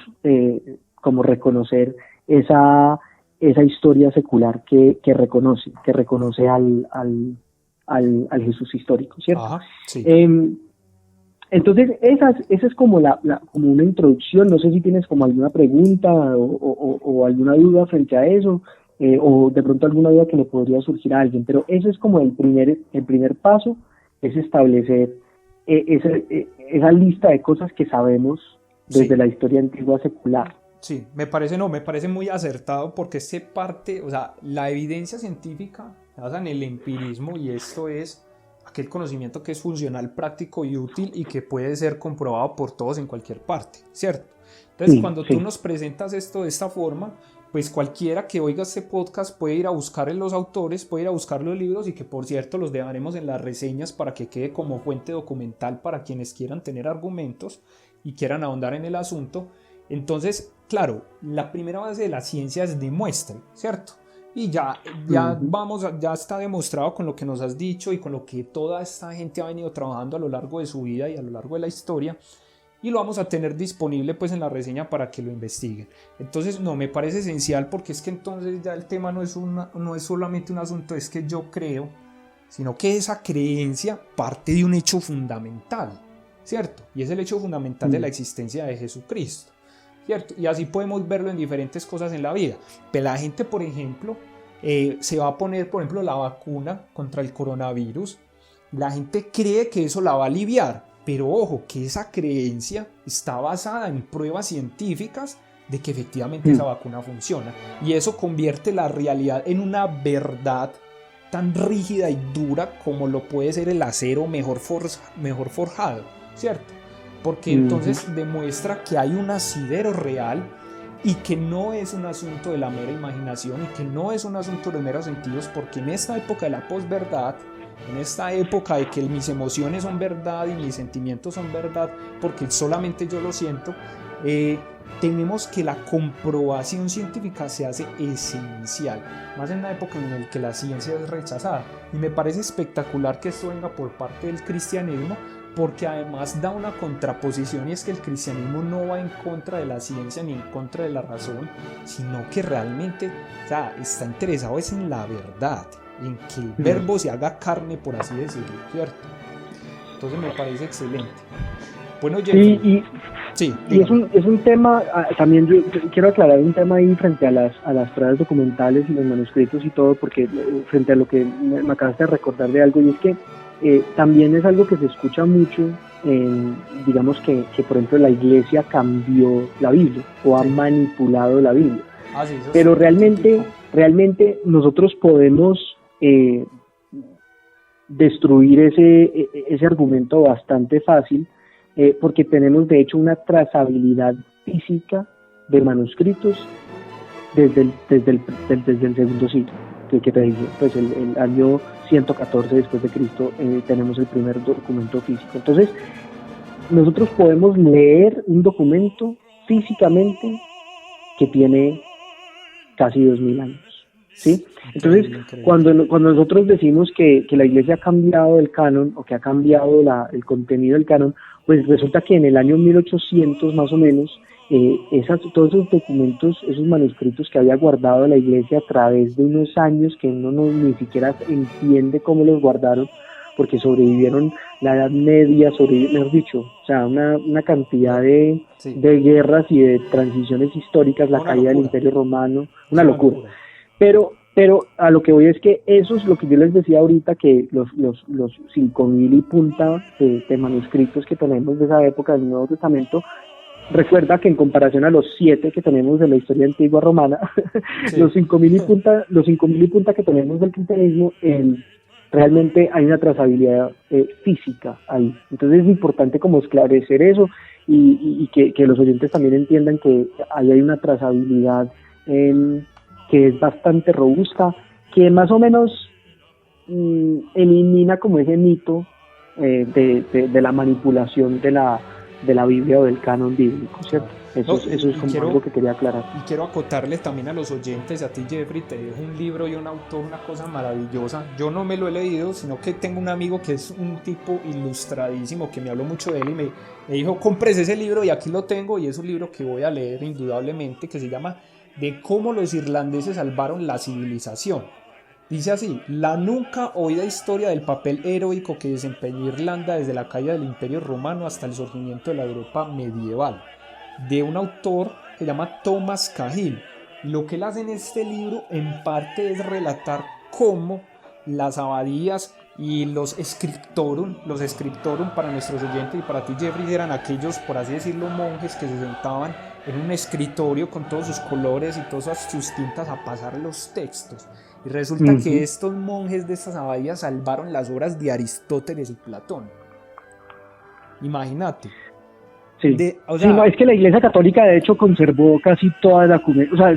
como reconocer esa historia secular que reconoce al Jesús histórico, ¿cierto? Ajá, sí. Entonces, esa es como como una introducción. No sé si tienes como alguna pregunta o alguna duda frente a eso, o de pronto alguna duda que le podría surgir a alguien, pero eso es como el primer paso, es establecer esa lista de cosas que sabemos desde la historia antigua secular. Sí, me parece muy acertado, porque o sea, la evidencia científica se basa en el empirismo, y esto es aquel conocimiento que es funcional, práctico y útil y que puede ser comprobado por todos en cualquier parte, ¿cierto? Entonces, cuando tú nos presentas esto de esta forma, pues cualquiera que oiga este podcast puede ir a buscar en los autores, puede ir a buscar los libros, y que por cierto los dejaremos en las reseñas para que quede como fuente documental para quienes quieran tener argumentos y quieran ahondar en el asunto. Entonces, claro, la primera base de la ciencia es demuestre, ¿cierto? Y ya está demostrado con lo que nos has dicho y con lo que toda esta gente ha venido trabajando a lo largo de su vida y a lo largo de la historia, y lo vamos a tener disponible pues en la reseña para que lo investiguen. Entonces, me parece esencial, porque es que entonces ya el tema no es solamente un asunto es que yo creo, sino que esa creencia parte de un hecho fundamental, ¿cierto? Y es el hecho fundamental de la existencia de Jesucristo, ¿cierto? Y así podemos verlo en diferentes cosas en la vida. Pero la gente, por ejemplo, se va a poner, por ejemplo, la vacuna contra el coronavirus. La gente cree que eso la va a aliviar, pero ojo, que esa creencia está basada en pruebas científicas de que efectivamente esa vacuna funciona. Y eso convierte la realidad en una verdad tan rígida y dura como lo puede ser el acero mejor forjado, ¿cierto? Porque entonces demuestra que hay un asidero real y que no es un asunto de la mera imaginación, y que no es un asunto de los meros sentidos, porque en esta época de la posverdad, en esta época de que mis emociones son verdad y mis sentimientos son verdad porque solamente yo lo siento, tenemos que la comprobación científica se hace esencial, más en una época en la que la ciencia es rechazada. Y me parece espectacular que esto venga por parte del cristianismo, porque además da una contraposición, y es que el cristianismo no va en contra de la ciencia ni en contra de la razón, sino que realmente, o sea, está interesado es en la verdad, en que el verbo se haga carne, por así decirlo, ¿cierto? Entonces me parece excelente. Bueno, Jeffrey, sí, y es un tema, también yo quiero aclarar un tema ahí frente a las pruebas documentales y los manuscritos y todo, porque frente a lo que me acabaste de recordar de algo, y es que también es algo que se escucha mucho, digamos que por ejemplo la Iglesia cambió la Biblia o ha manipulado la Biblia. Sí, pero realmente nosotros podemos destruir ese argumento bastante fácil, porque tenemos de hecho una trazabilidad física de manuscritos desde el segundo siglo, que te dije, pues el año 114 después de Cristo tenemos el primer documento físico. Entonces, nosotros podemos leer un documento físicamente que tiene casi 2000 años. ¿Sí? Entonces, cuando nosotros decimos que la Iglesia ha cambiado el canon o que ha cambiado el contenido del canon, pues resulta que en el año 1800 más o menos, todos esos documentos, esos manuscritos que había guardado la Iglesia a través de unos años que uno ni siquiera entiende cómo los guardaron, porque sobrevivieron la Edad Media, mejor dicho, o sea, una cantidad de guerras y de transiciones históricas, la caída del Imperio Romano, una locura. Pero a lo que voy es que eso es lo que yo les decía ahorita, que los 5000 y punta de manuscritos que tenemos de esa época del Nuevo Testamento, recuerda que en comparación a los 7 que tenemos de la historia antigua romana, los 5000 y punta que tenemos del cristianismo, realmente hay una trazabilidad física ahí. Entonces es importante como esclarecer eso y que los oyentes también entiendan que ahí hay una trazabilidad que es bastante robusta, que más o menos elimina como ese mito de la manipulación de la Biblia o del canon bíblico, ¿cierto? Eso es como algo que quería aclarar. Y quiero acotarle también a los oyentes, a ti Jeffrey, te dejo un libro y un autor, una cosa maravillosa. Yo no me lo he leído, sino que tengo un amigo que es un tipo ilustradísimo, que me habló mucho de él y me dijo, cómprese ese libro, y aquí lo tengo, y es un libro que voy a leer indudablemente, que se llama De cómo los irlandeses salvaron la civilización. Dice así: la nunca oída historia del papel heroico que desempeñó Irlanda desde la caída del Imperio Romano hasta el surgimiento de la Europa medieval, de un autor que se llama Thomas Cahill. Lo que él hace en este libro en parte es relatar cómo las abadías y los scriptorum para nuestros oyentes y para ti Jeffrey eran aquellos, por así decirlo, monjes que se sentaban en un escritorio con todos sus colores y todas sus tintas a pasar los textos. Y resulta que estos monjes de estas abadías salvaron las obras de Aristóteles y Platón. Imagínate. Sí. No, es que la Iglesia Católica de hecho conservó casi toda la documentación. O sea,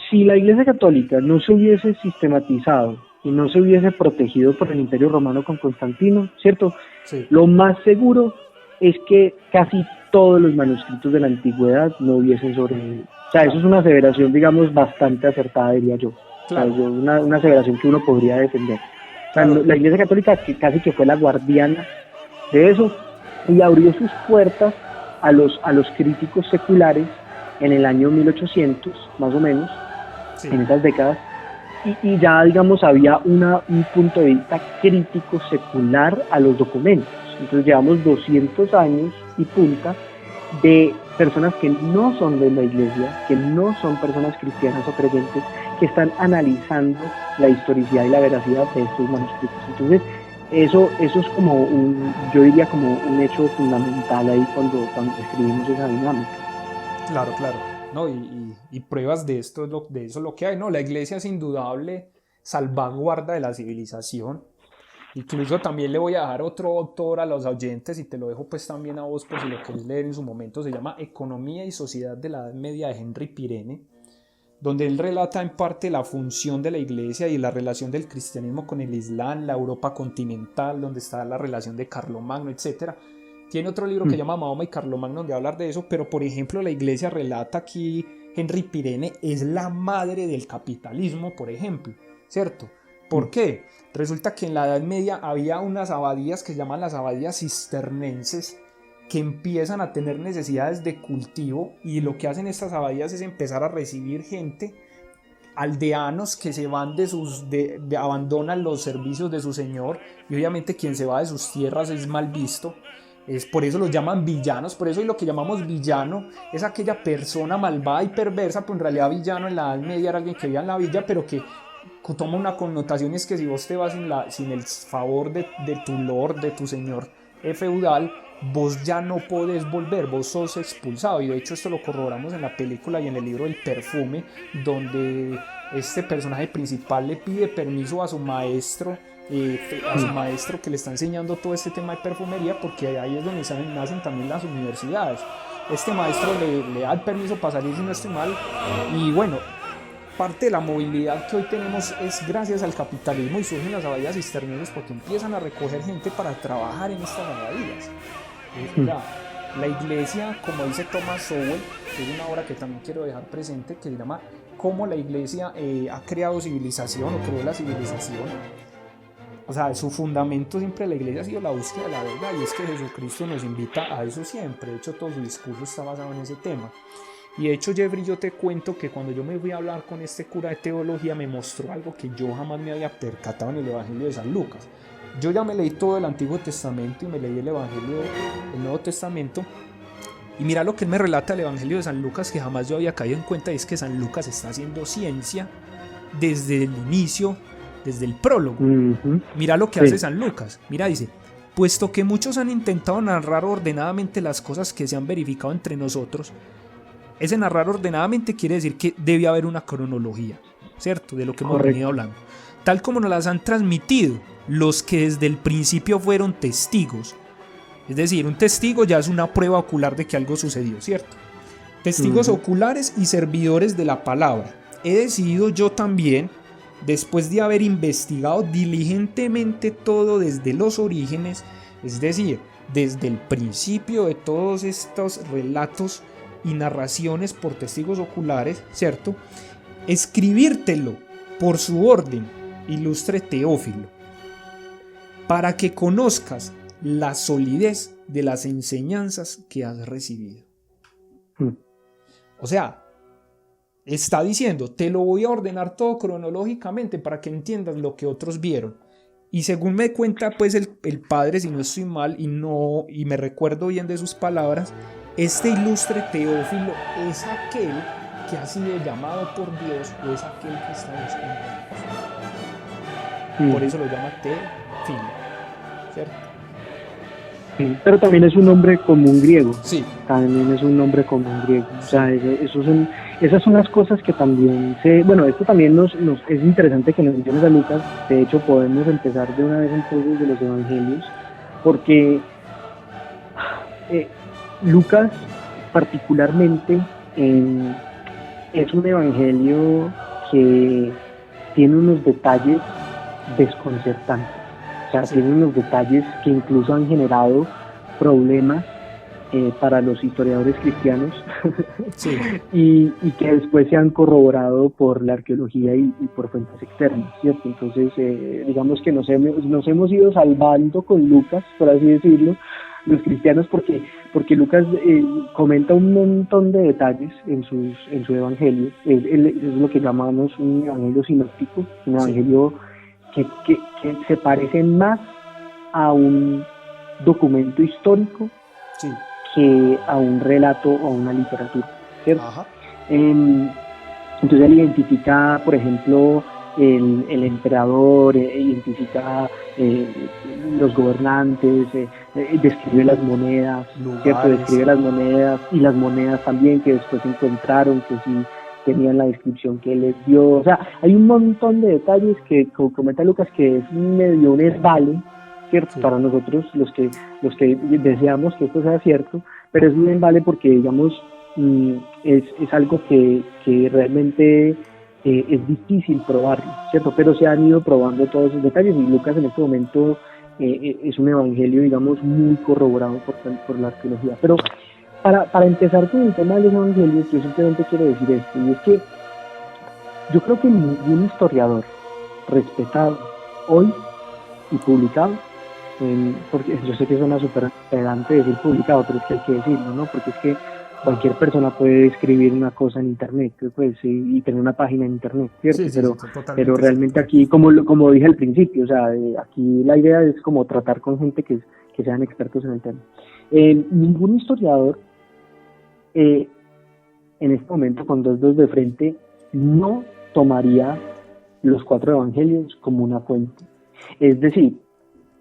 si la Iglesia Católica no se hubiese sistematizado y no se hubiese protegido por el Imperio Romano con Constantino, ¿cierto? Sí. Lo más seguro es que casi todos los manuscritos de la antigüedad no hubiesen sobrevivido. O sea, eso es una aseveración, digamos, bastante acertada, diría yo. Claro. O sea, una aseveración que uno podría defender. O sea, la Iglesia Católica casi que fue la guardiana de eso y abrió sus puertas a los críticos seculares en el año 1800, más o menos, sí, en esas décadas, y ya, digamos, había un punto de vista crítico secular a los documentos. Entonces llevamos 200 años y punta de personas que no son de la Iglesia, que no son personas cristianas o creyentes, que están analizando la historicidad y la veracidad de estos manuscritos. Entonces, eso es como yo diría como un hecho fundamental ahí cuando escribimos esa dinámica. Claro. No, y pruebas de esto, de eso es lo que hay, ¿no? La Iglesia es indudable salvaguarda de la civilización. Incluso también le voy a dejar otro autor a los oyentes y te lo dejo pues también a vos por si lo querés leer en su momento. Se llama Economía y Sociedad de la Edad Media de Henry Pirene, donde él relata en parte la función de la Iglesia y la relación del cristianismo con el Islam, la Europa continental, donde está la relación de Carlomagno, etc. Tiene otro libro que se llama Mahoma y Carlomagno, donde va a hablar de eso, pero por ejemplo la Iglesia relata aquí, Henry Pirene es la madre del capitalismo, por ejemplo, ¿cierto? ¿Por qué? Resulta que en la Edad Media había unas abadías que se llaman las abadías cisternenses, que empiezan a tener necesidades de cultivo, y lo que hacen estas abadías es empezar a recibir gente, aldeanos que se van abandonan los servicios de su señor, y obviamente quien se va de sus tierras es mal visto. Es por eso los llaman villanos. Por eso lo que llamamos villano es aquella persona malvada y perversa, pero en realidad villano en la Edad Media era alguien que vivía en la villa, pero que toma una connotación, es que si vos te vas sin el favor de tu lord, de tu señor feudal, vos ya no podés volver, vos sos expulsado. Y de hecho esto lo corroboramos en la película y en el libro El Perfume, donde este personaje principal le pide permiso a su maestro, que le está enseñando todo este tema de perfumería, porque ahí es donde nacen también las universidades. Este maestro le da el permiso para salir, si no estoy mal, y bueno, parte de la movilidad que hoy tenemos es gracias al capitalismo, y surgen las abadías cisternenses porque empiezan a recoger gente para trabajar en estas abadías. La iglesia, como dice Thomas Sowell, que es una obra que también quiero dejar presente, que se llama Cómo la iglesia ha creado civilización, o creó la civilización. O sea, su fundamento siempre de la iglesia ha sido la búsqueda de la verdad, y es que Jesucristo nos invita a eso siempre. De hecho, todo su discurso está basado en ese tema. Y de hecho, Jeffrey, yo te cuento que cuando yo me fui a hablar con este cura de teología, me mostró algo que yo jamás me había percatado en el Evangelio de San Lucas. Yo ya me leí todo el Antiguo Testamento y me leí el Evangelio del Nuevo Testamento, y mira lo que él me relata del Evangelio de San Lucas, que jamás yo había caído en cuenta, y es que San Lucas está haciendo ciencia desde el inicio, desde el prólogo. Mira lo que hace San Lucas. Mira, dice: puesto que muchos han intentado narrar ordenadamente las cosas que se han verificado entre nosotros. Ese narrar ordenadamente quiere decir que debe haber una cronología, ¿cierto? De lo que hemos venido hablando. Tal como nos las han transmitido los que desde el principio fueron testigos. Es decir, un testigo ya es una prueba ocular de que algo sucedió, ¿cierto? Testigos oculares y servidores de la palabra. He decidido yo también, después de haber investigado diligentemente todo desde los orígenes, es decir, desde el principio de todos estos relatos y narraciones por testigos oculares, ¿cierto?, escribírtelo por su orden, ilustre Teófilo, para que conozcas la solidez de las enseñanzas que has recibido. O sea, está diciendo: te lo voy a ordenar todo cronológicamente para que entiendas lo que otros vieron. Y según me cuenta pues el padre, si no estoy mal y me recuerdo bien de sus palabras, este ilustre Teófilo es aquel que ha sido llamado por Dios, o es aquel que está buscando a Dios. Por eso lo llama Teófilo, ¿cierto? Sí, pero también es un nombre común griego. Sí. También es un nombre común griego. O sea, esas son las cosas que también bueno, esto también nos es interesante que nos menciones a Lucas. De hecho, podemos empezar de una vez entonces de los evangelios, porque Lucas particularmente es un evangelio que tiene unos detalles desconcertantes. O sea, tiene unos detalles que incluso han generado problemas para los historiadores cristianos y que después se han corroborado por la arqueología y por fuentes externas, ¿cierto? Entonces, digamos que nos hemos ido salvando con Lucas, por así decirlo, los cristianos, porque Lucas comenta un montón de detalles en su evangelio. Es lo que llamamos un evangelio sinóptico, un evangelio que se parece más a un documento histórico que a un relato o a una literatura, ¿cierto? Entonces él identifica, por ejemplo, el emperador, identifica los gobernantes, describe las monedas, ¿cierto? Describe las monedas, y las monedas también que después encontraron, que sí tenían la descripción que él les dio. O sea, hay un montón de detalles que comenta Lucas, que es medio un esvale, ¿cierto? Para nosotros, los que deseamos que esto sea cierto, pero es un esvale porque, digamos, es algo que realmente es difícil probarlo, ¿cierto? Pero se han ido probando todos esos detalles, y Lucas en este momento es un evangelio, digamos, muy corroborado por la arqueología. Pero para empezar con el tema de los evangelios, yo simplemente quiero decir esto, y es que yo creo que ningún historiador respetado hoy y publicado, porque yo sé que suena súper pedante decir publicado, pero es que hay que decirlo, ¿no? Porque es que cualquier persona puede escribir una cosa en internet, pues, y tener una página en internet, ¿cierto? Pero realmente aquí, como dije al principio, o sea, aquí la idea es como tratar con gente que sean expertos en el tema. Ningún historiador en este momento, con dos dedos de frente, no tomaría los 4 evangelios como una fuente. Es decir,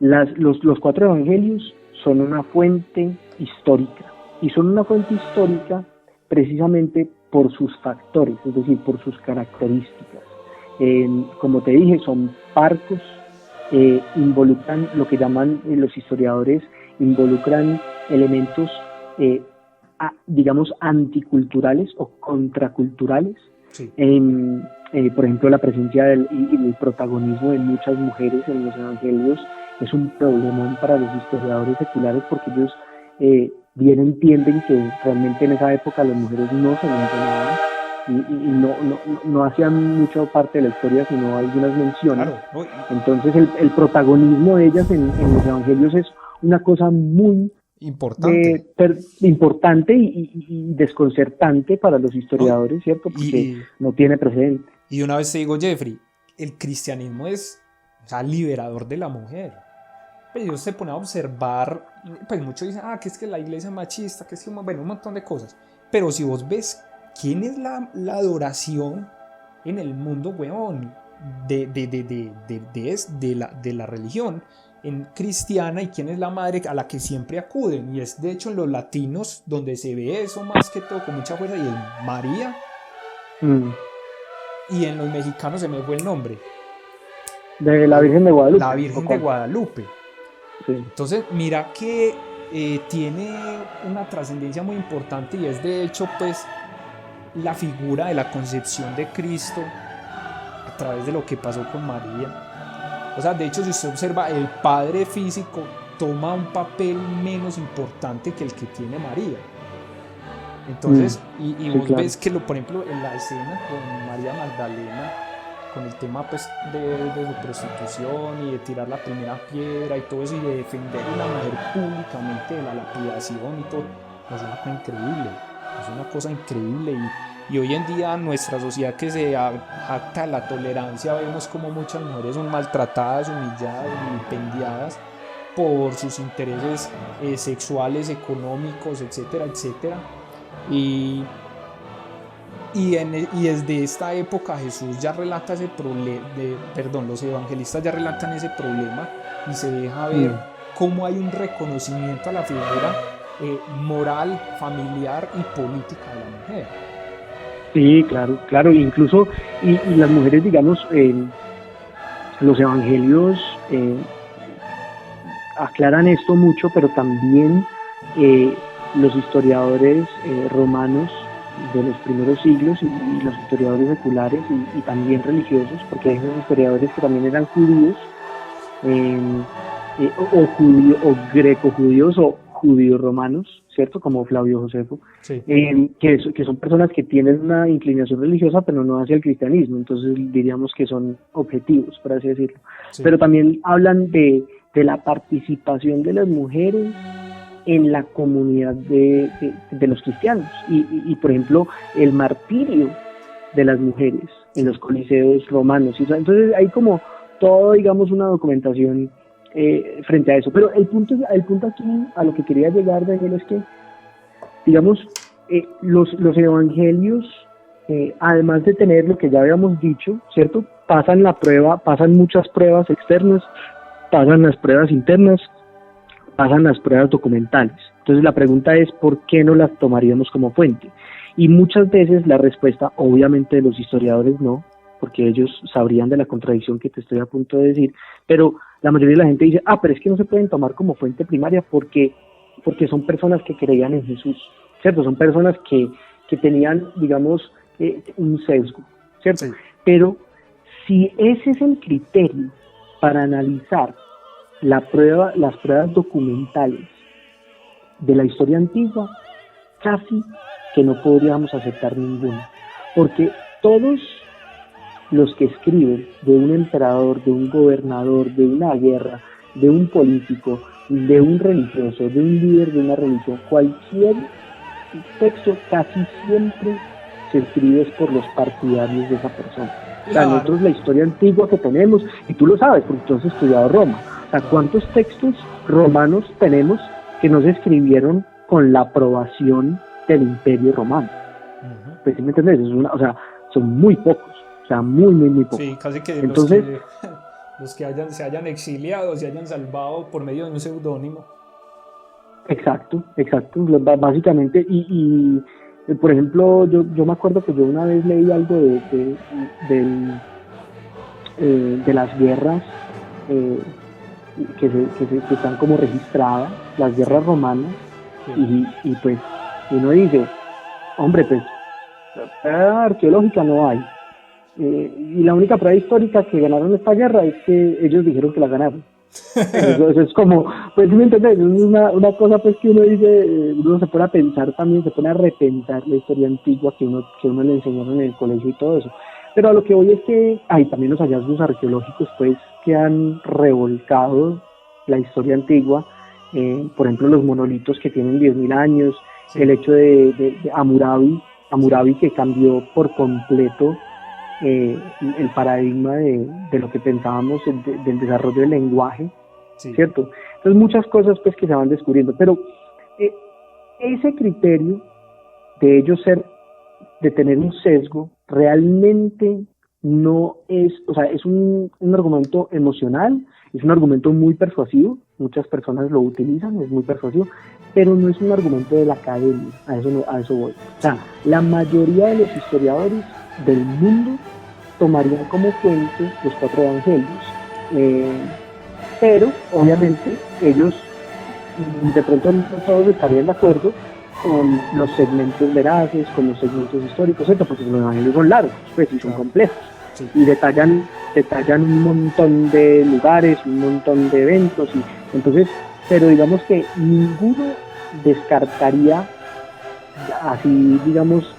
los 4 evangelios son una fuente histórica, y son una fuente histórica precisamente por sus factores, es decir, por sus características. Como te dije, son parcos, involucran lo que llaman los historiadores, involucran elementos, digamos, anticulturales o contraculturales. Sí. Por ejemplo, la presencia y el protagonismo de muchas mujeres en los evangelios es un problemón para los historiadores seculares, porque ellos bien entienden que realmente en esa época las mujeres no se mencionaban y no hacían mucha parte de la historia, sino algunas menciones. Claro. Entonces el protagonismo de ellas en los evangelios es una cosa muy importante y desconcertante para los historiadores, ¿cierto? Porque no tiene precedente. Y una vez te digo, Jeffrey, el cristianismo es, o sea, liberador de la mujer. Pues Dios se pone a observar, pues muchos dicen, que es que la iglesia es machista, que es que, bueno, un montón de cosas. Pero si vos ves quién es la adoración en el mundo, weón, de la religión en cristiana, y quién es la madre a la que siempre acuden, y es de hecho en los latinos donde se ve eso más que todo con mucha fuerza, y es María. Y en los mexicanos se me fue el nombre. De la Virgen de Guadalupe. La Virgen de Guadalupe. Sí. Entonces, mira que tiene una trascendencia muy importante, y es de hecho pues la figura de la concepción de Cristo a través de lo que pasó con María. O sea, de hecho, si usted observa, el padre físico toma un papel menos importante que el que tiene María. Entonces, y vos claro. ves que, por ejemplo, en la escena con María Magdalena, con el tema pues de su prostitución y de tirar la primera piedra y todo eso, y de defender a una mujer públicamente de la lapidación y todo, es una cosa increíble. Es una cosa increíble, y hoy en día nuestra sociedad, que se jacta de la tolerancia, vemos como muchas mujeres son maltratadas, humilladas, vilipendiadas por sus intereses sexuales, económicos, etcétera, etcétera. Y desde esta época Jesús ya relata ese problema, los evangelistas ya relatan ese problema, y se deja ver cómo hay un reconocimiento a la figura moral, familiar y política de la mujer. Sí, claro, incluso y las mujeres, digamos, los evangelios aclaran esto mucho, pero también los historiadores romanos de los primeros siglos y los historiadores seculares y también religiosos, porque hay unos historiadores que también eran judíos, o greco-judíos o judíos romanos, ¿cierto? Como Flavio Josefo, sí. Que son personas que tienen una inclinación religiosa, pero no hacia el cristianismo, entonces diríamos que son objetivos, por así decirlo. Sí. Pero también hablan de la participación de las mujeres en la comunidad de los cristianos, y por ejemplo, el martirio de las mujeres en los coliseos romanos. Entonces hay como todo, digamos, una documentación frente a eso. Pero el punto aquí, a lo que quería llegar, Daniel, es que, digamos, los evangelios, además de tener lo que ya habíamos dicho, ¿cierto? Pasan muchas pruebas externas, pasan las pruebas internas, pasan las pruebas documentales. Entonces la pregunta es, ¿por qué no las tomaríamos como fuente? Y muchas veces la respuesta, obviamente, de los historiadores no, porque ellos sabrían de la contradicción que te estoy a punto de decir, pero la mayoría de la gente dice, pero es que no se pueden tomar como fuente primaria porque son personas que creían en Jesús, ¿cierto? Son personas que tenían, digamos, un sesgo, ¿cierto? Sí. Pero si ese es el criterio para analizar las pruebas documentales de la historia antigua, casi que no podríamos aceptar ninguna, porque todos los que escriben de un emperador, de un gobernador, de una guerra, de un político, de un religioso, de un líder de una religión, cualquier texto casi siempre se escribe por los partidarios de esa persona. O sea, nosotros la historia antigua que tenemos, y tú lo sabes porque tú has estudiado Roma, o sea, ¿cuántos textos romanos tenemos que no se escribieron con la aprobación del Imperio Romano? Pues sí me entendés, o sea, son muy pocos, o sea, muy pocos. Sí, casi que entonces, los que se hayan exiliado, se hayan salvado por medio de un seudónimo. Exacto, básicamente, y por ejemplo, yo me acuerdo que yo una vez leí algo de las guerras que están como registradas, las guerras romanas, y pues uno dice, hombre, pues prueba arqueológica no hay, y la única prueba histórica que ganaron esta guerra es que ellos dijeron que la ganaron. Eso es como, pues ¿me entiendes? Es una cosa pues que uno dice, uno se pone a pensar también, se pone a repensar la historia antigua que uno le enseñaron en el colegio y todo eso. Pero a lo que voy es que hay también los hallazgos arqueológicos pues que han revolcado la historia antigua, por ejemplo los monolitos que tienen 10.000 años, sí. El hecho de Hammurabi que cambió por completo el paradigma de lo que pensábamos del desarrollo del lenguaje, sí. ¿Cierto? Entonces muchas cosas pues que se van descubriendo, pero ese criterio de ellos de tener un sesgo, realmente no es, o sea, es un argumento emocional, es un argumento muy persuasivo, muchas personas lo utilizan, es muy persuasivo, pero no es un argumento de la academia, a eso voy. O sea, la mayoría de los historiadores del mundo tomarían como fuente los 4 evangelios, pero obviamente ellos de pronto no todos estarían de acuerdo con los segmentos veraces, con los segmentos históricos, ¿cierto? Porque los evangelios son largos, pues, y son complejos, sí. Y detallan un montón de lugares, un montón de eventos, y entonces, pero digamos que ninguno descartaría así, digamos,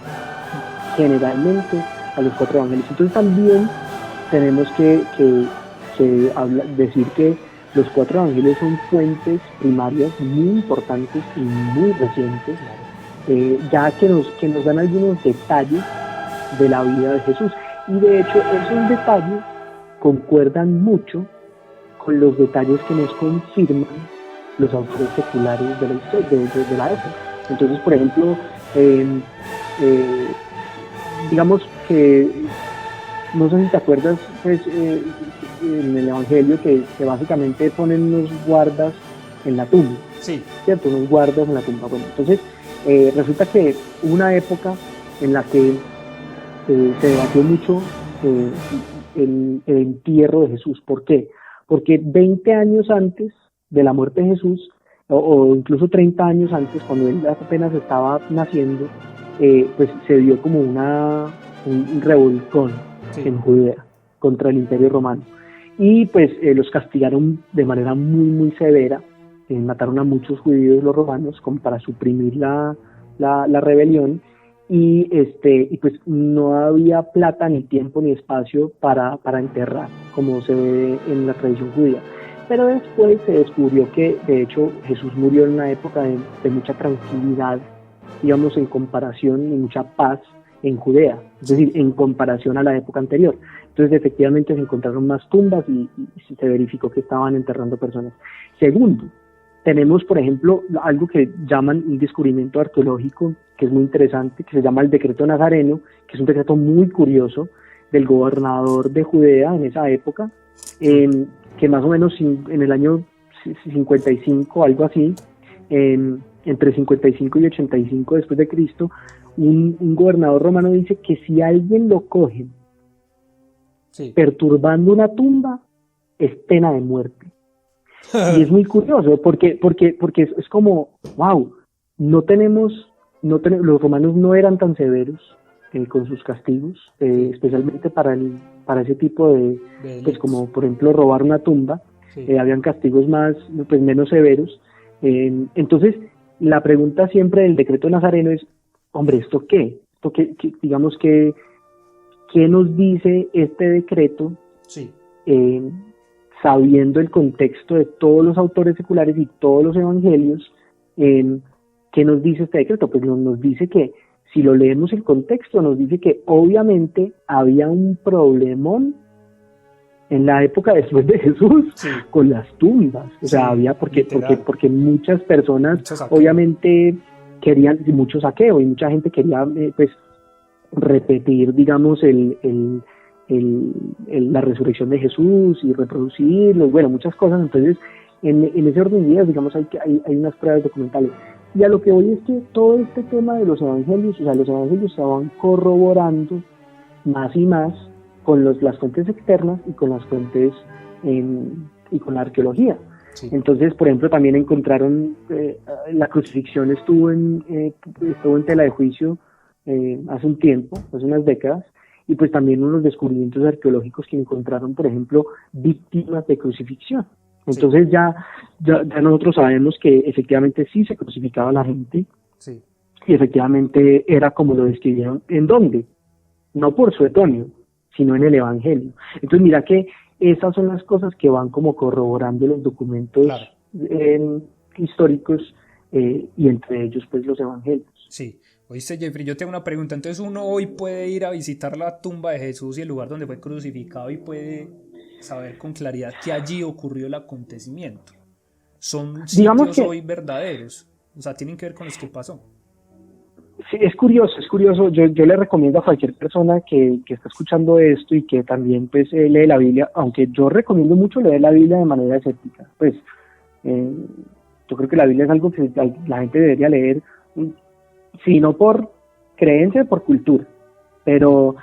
generalmente a los 4 evangelios. Entonces también tenemos que decir que los 4 evangelios son fuentes primarias muy importantes y muy recientes, ya que nos dan algunos detalles de la vida de Jesús. Y de hecho esos detalles concuerdan mucho con los detalles que nos confirman los autores seculares de la historia, de la época. Entonces, por ejemplo, digamos que, no sé si te acuerdas, pues, en el Evangelio que básicamente ponen unos guardas en la tumba, sí. ¿Cierto? Unos guardas en la tumba. Bueno, entonces, resulta que hubo una época en la que se debatió mucho el entierro de Jesús. ¿Por qué? Porque 20 años antes de la muerte de Jesús, o incluso 30 años antes, cuando él apenas estaba naciendo, pues se dio como un revolcón, sí. En Judea contra el Imperio Romano, y pues los castigaron de manera muy severa, mataron a muchos judíos los romanos como para suprimir la rebelión, y pues no había plata, ni tiempo, ni espacio para enterrar, como se ve en la tradición judía. Pero después se descubrió que de hecho Jesús murió en una época de mucha tranquilidad, digamos, en comparación, y mucha paz en Judea, es decir, en comparación a la época anterior. Entonces efectivamente se encontraron más tumbas y se verificó que estaban enterrando personas. Segundo, tenemos por ejemplo algo que llaman un descubrimiento arqueológico que es muy interesante, que se llama el decreto nazareno, que es un decreto muy curioso del gobernador de Judea en esa época, que más o menos en el año 55, algo así, entre 55 y 85 después de Cristo, un gobernador romano dice que si alguien lo cogen, sí, perturbando una tumba, es pena de muerte. Y es muy curioso porque es como, wow, los romanos no eran tan severos con sus castigos, especialmente para ese tipo de pues como por ejemplo robar una tumba, sí. Habían castigos menos severos. Entonces la pregunta siempre del decreto nazareno es, hombre, ¿esto qué? Digamos que ¿qué nos dice este decreto? Sí. Sabiendo el contexto de todos los autores seculares y todos los evangelios, ¿qué nos dice este decreto? Pues nos dice que, si lo leemos el contexto, nos dice que obviamente había un problemón en la época después de Jesús, sí, con las tumbas. O sea, había, porque muchas personas obviamente querían, mucho saqueo, y mucha gente quería pues repetir, digamos, la resurrección de Jesús y reproducirlo, bueno, muchas cosas. Entonces, en ese orden de ideas, digamos, hay unas pruebas documentales. Y a lo que voy es que todo este tema de los evangelios, o sea, los evangelios se van corroborando más y más con las fuentes externas y con las fuentes y con la arqueología. Sí. Entonces, por ejemplo, también encontraron la crucifixión estuvo en tela de juicio hace un tiempo, hace unas décadas, y pues también unos descubrimientos arqueológicos que encontraron, por ejemplo, víctimas de crucifixión. Entonces sí, ya nosotros sabemos que efectivamente sí se crucificaba a la gente, sí, y efectivamente era como lo describieron. ¿En dónde? No por Suetonio, sino en el Evangelio. Entonces mira que esas son las cosas que van como corroborando los documentos, claro, históricos, y entre ellos pues los Evangelios. Sí. Oíste, Jeffrey, yo tengo una pregunta. Entonces uno hoy puede ir a visitar la tumba de Jesús y el lugar donde fue crucificado y puede saber con claridad que allí ocurrió el acontecimiento. ¿Son sitios hoy verdaderos? O sea, ¿tienen que ver con lo que pasó? Sí, es curioso. Yo le recomiendo a cualquier persona que está escuchando esto y que también pues lee la Biblia, aunque yo recomiendo mucho leer la Biblia de manera escéptica. Pues yo creo que la Biblia es algo que la gente debería leer, si no por creencia, por cultura. Pero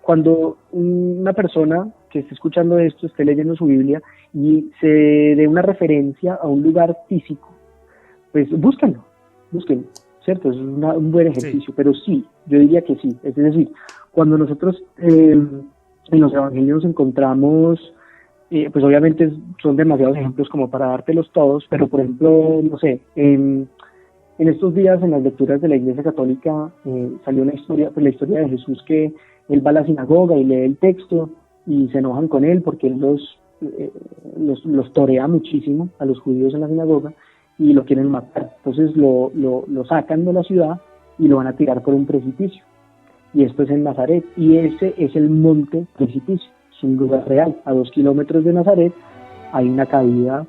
cuando una persona que esté escuchando esto esté leyendo su Biblia y se dé una referencia a un lugar físico, pues búsquenlo, ¿cierto? Es un buen ejercicio, sí. Pero sí, yo diría que sí. Es decir, cuando nosotros en los evangelios encontramos, pues obviamente son demasiados ejemplos como para dártelos todos, pero por ejemplo, no sé, en estos días en las lecturas de la Iglesia Católica salió una historia, pues la historia de Jesús, que él va a la sinagoga y lee el texto y se enojan con él porque él los torea muchísimo a los judíos en la sinagoga y lo quieren matar. Entonces lo sacan de la ciudad y lo van a tirar por un precipicio. Y esto es en Nazaret, y ese es el monte precipicio. Es un lugar real. A 2 kilómetros de Nazaret hay una caída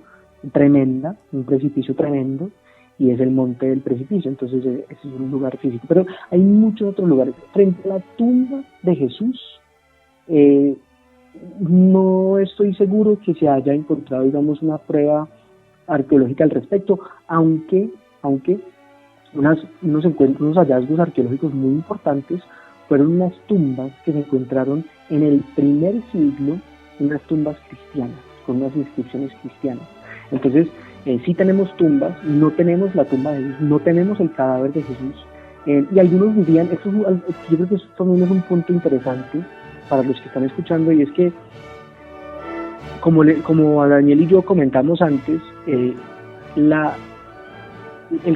tremenda, un precipicio tremendo, y es el monte del precipicio. Entonces ese es un lugar físico. Pero hay muchos otros lugares. Frente a la tumba de Jesús, no estoy seguro que se haya encontrado, digamos, una prueba arqueológica al respecto, aunque unos hallazgos arqueológicos muy importantes fueron unas tumbas que se encontraron en el primer siglo, unas tumbas cristianas, con unas inscripciones cristianas. Entonces, sí tenemos tumbas, no tenemos la tumba de Jesús, no tenemos el cadáver de Jesús, y algunos dirían, yo creo que eso también es un punto interesante para los que están escuchando, y es que como a Daniel y yo comentamos antes, el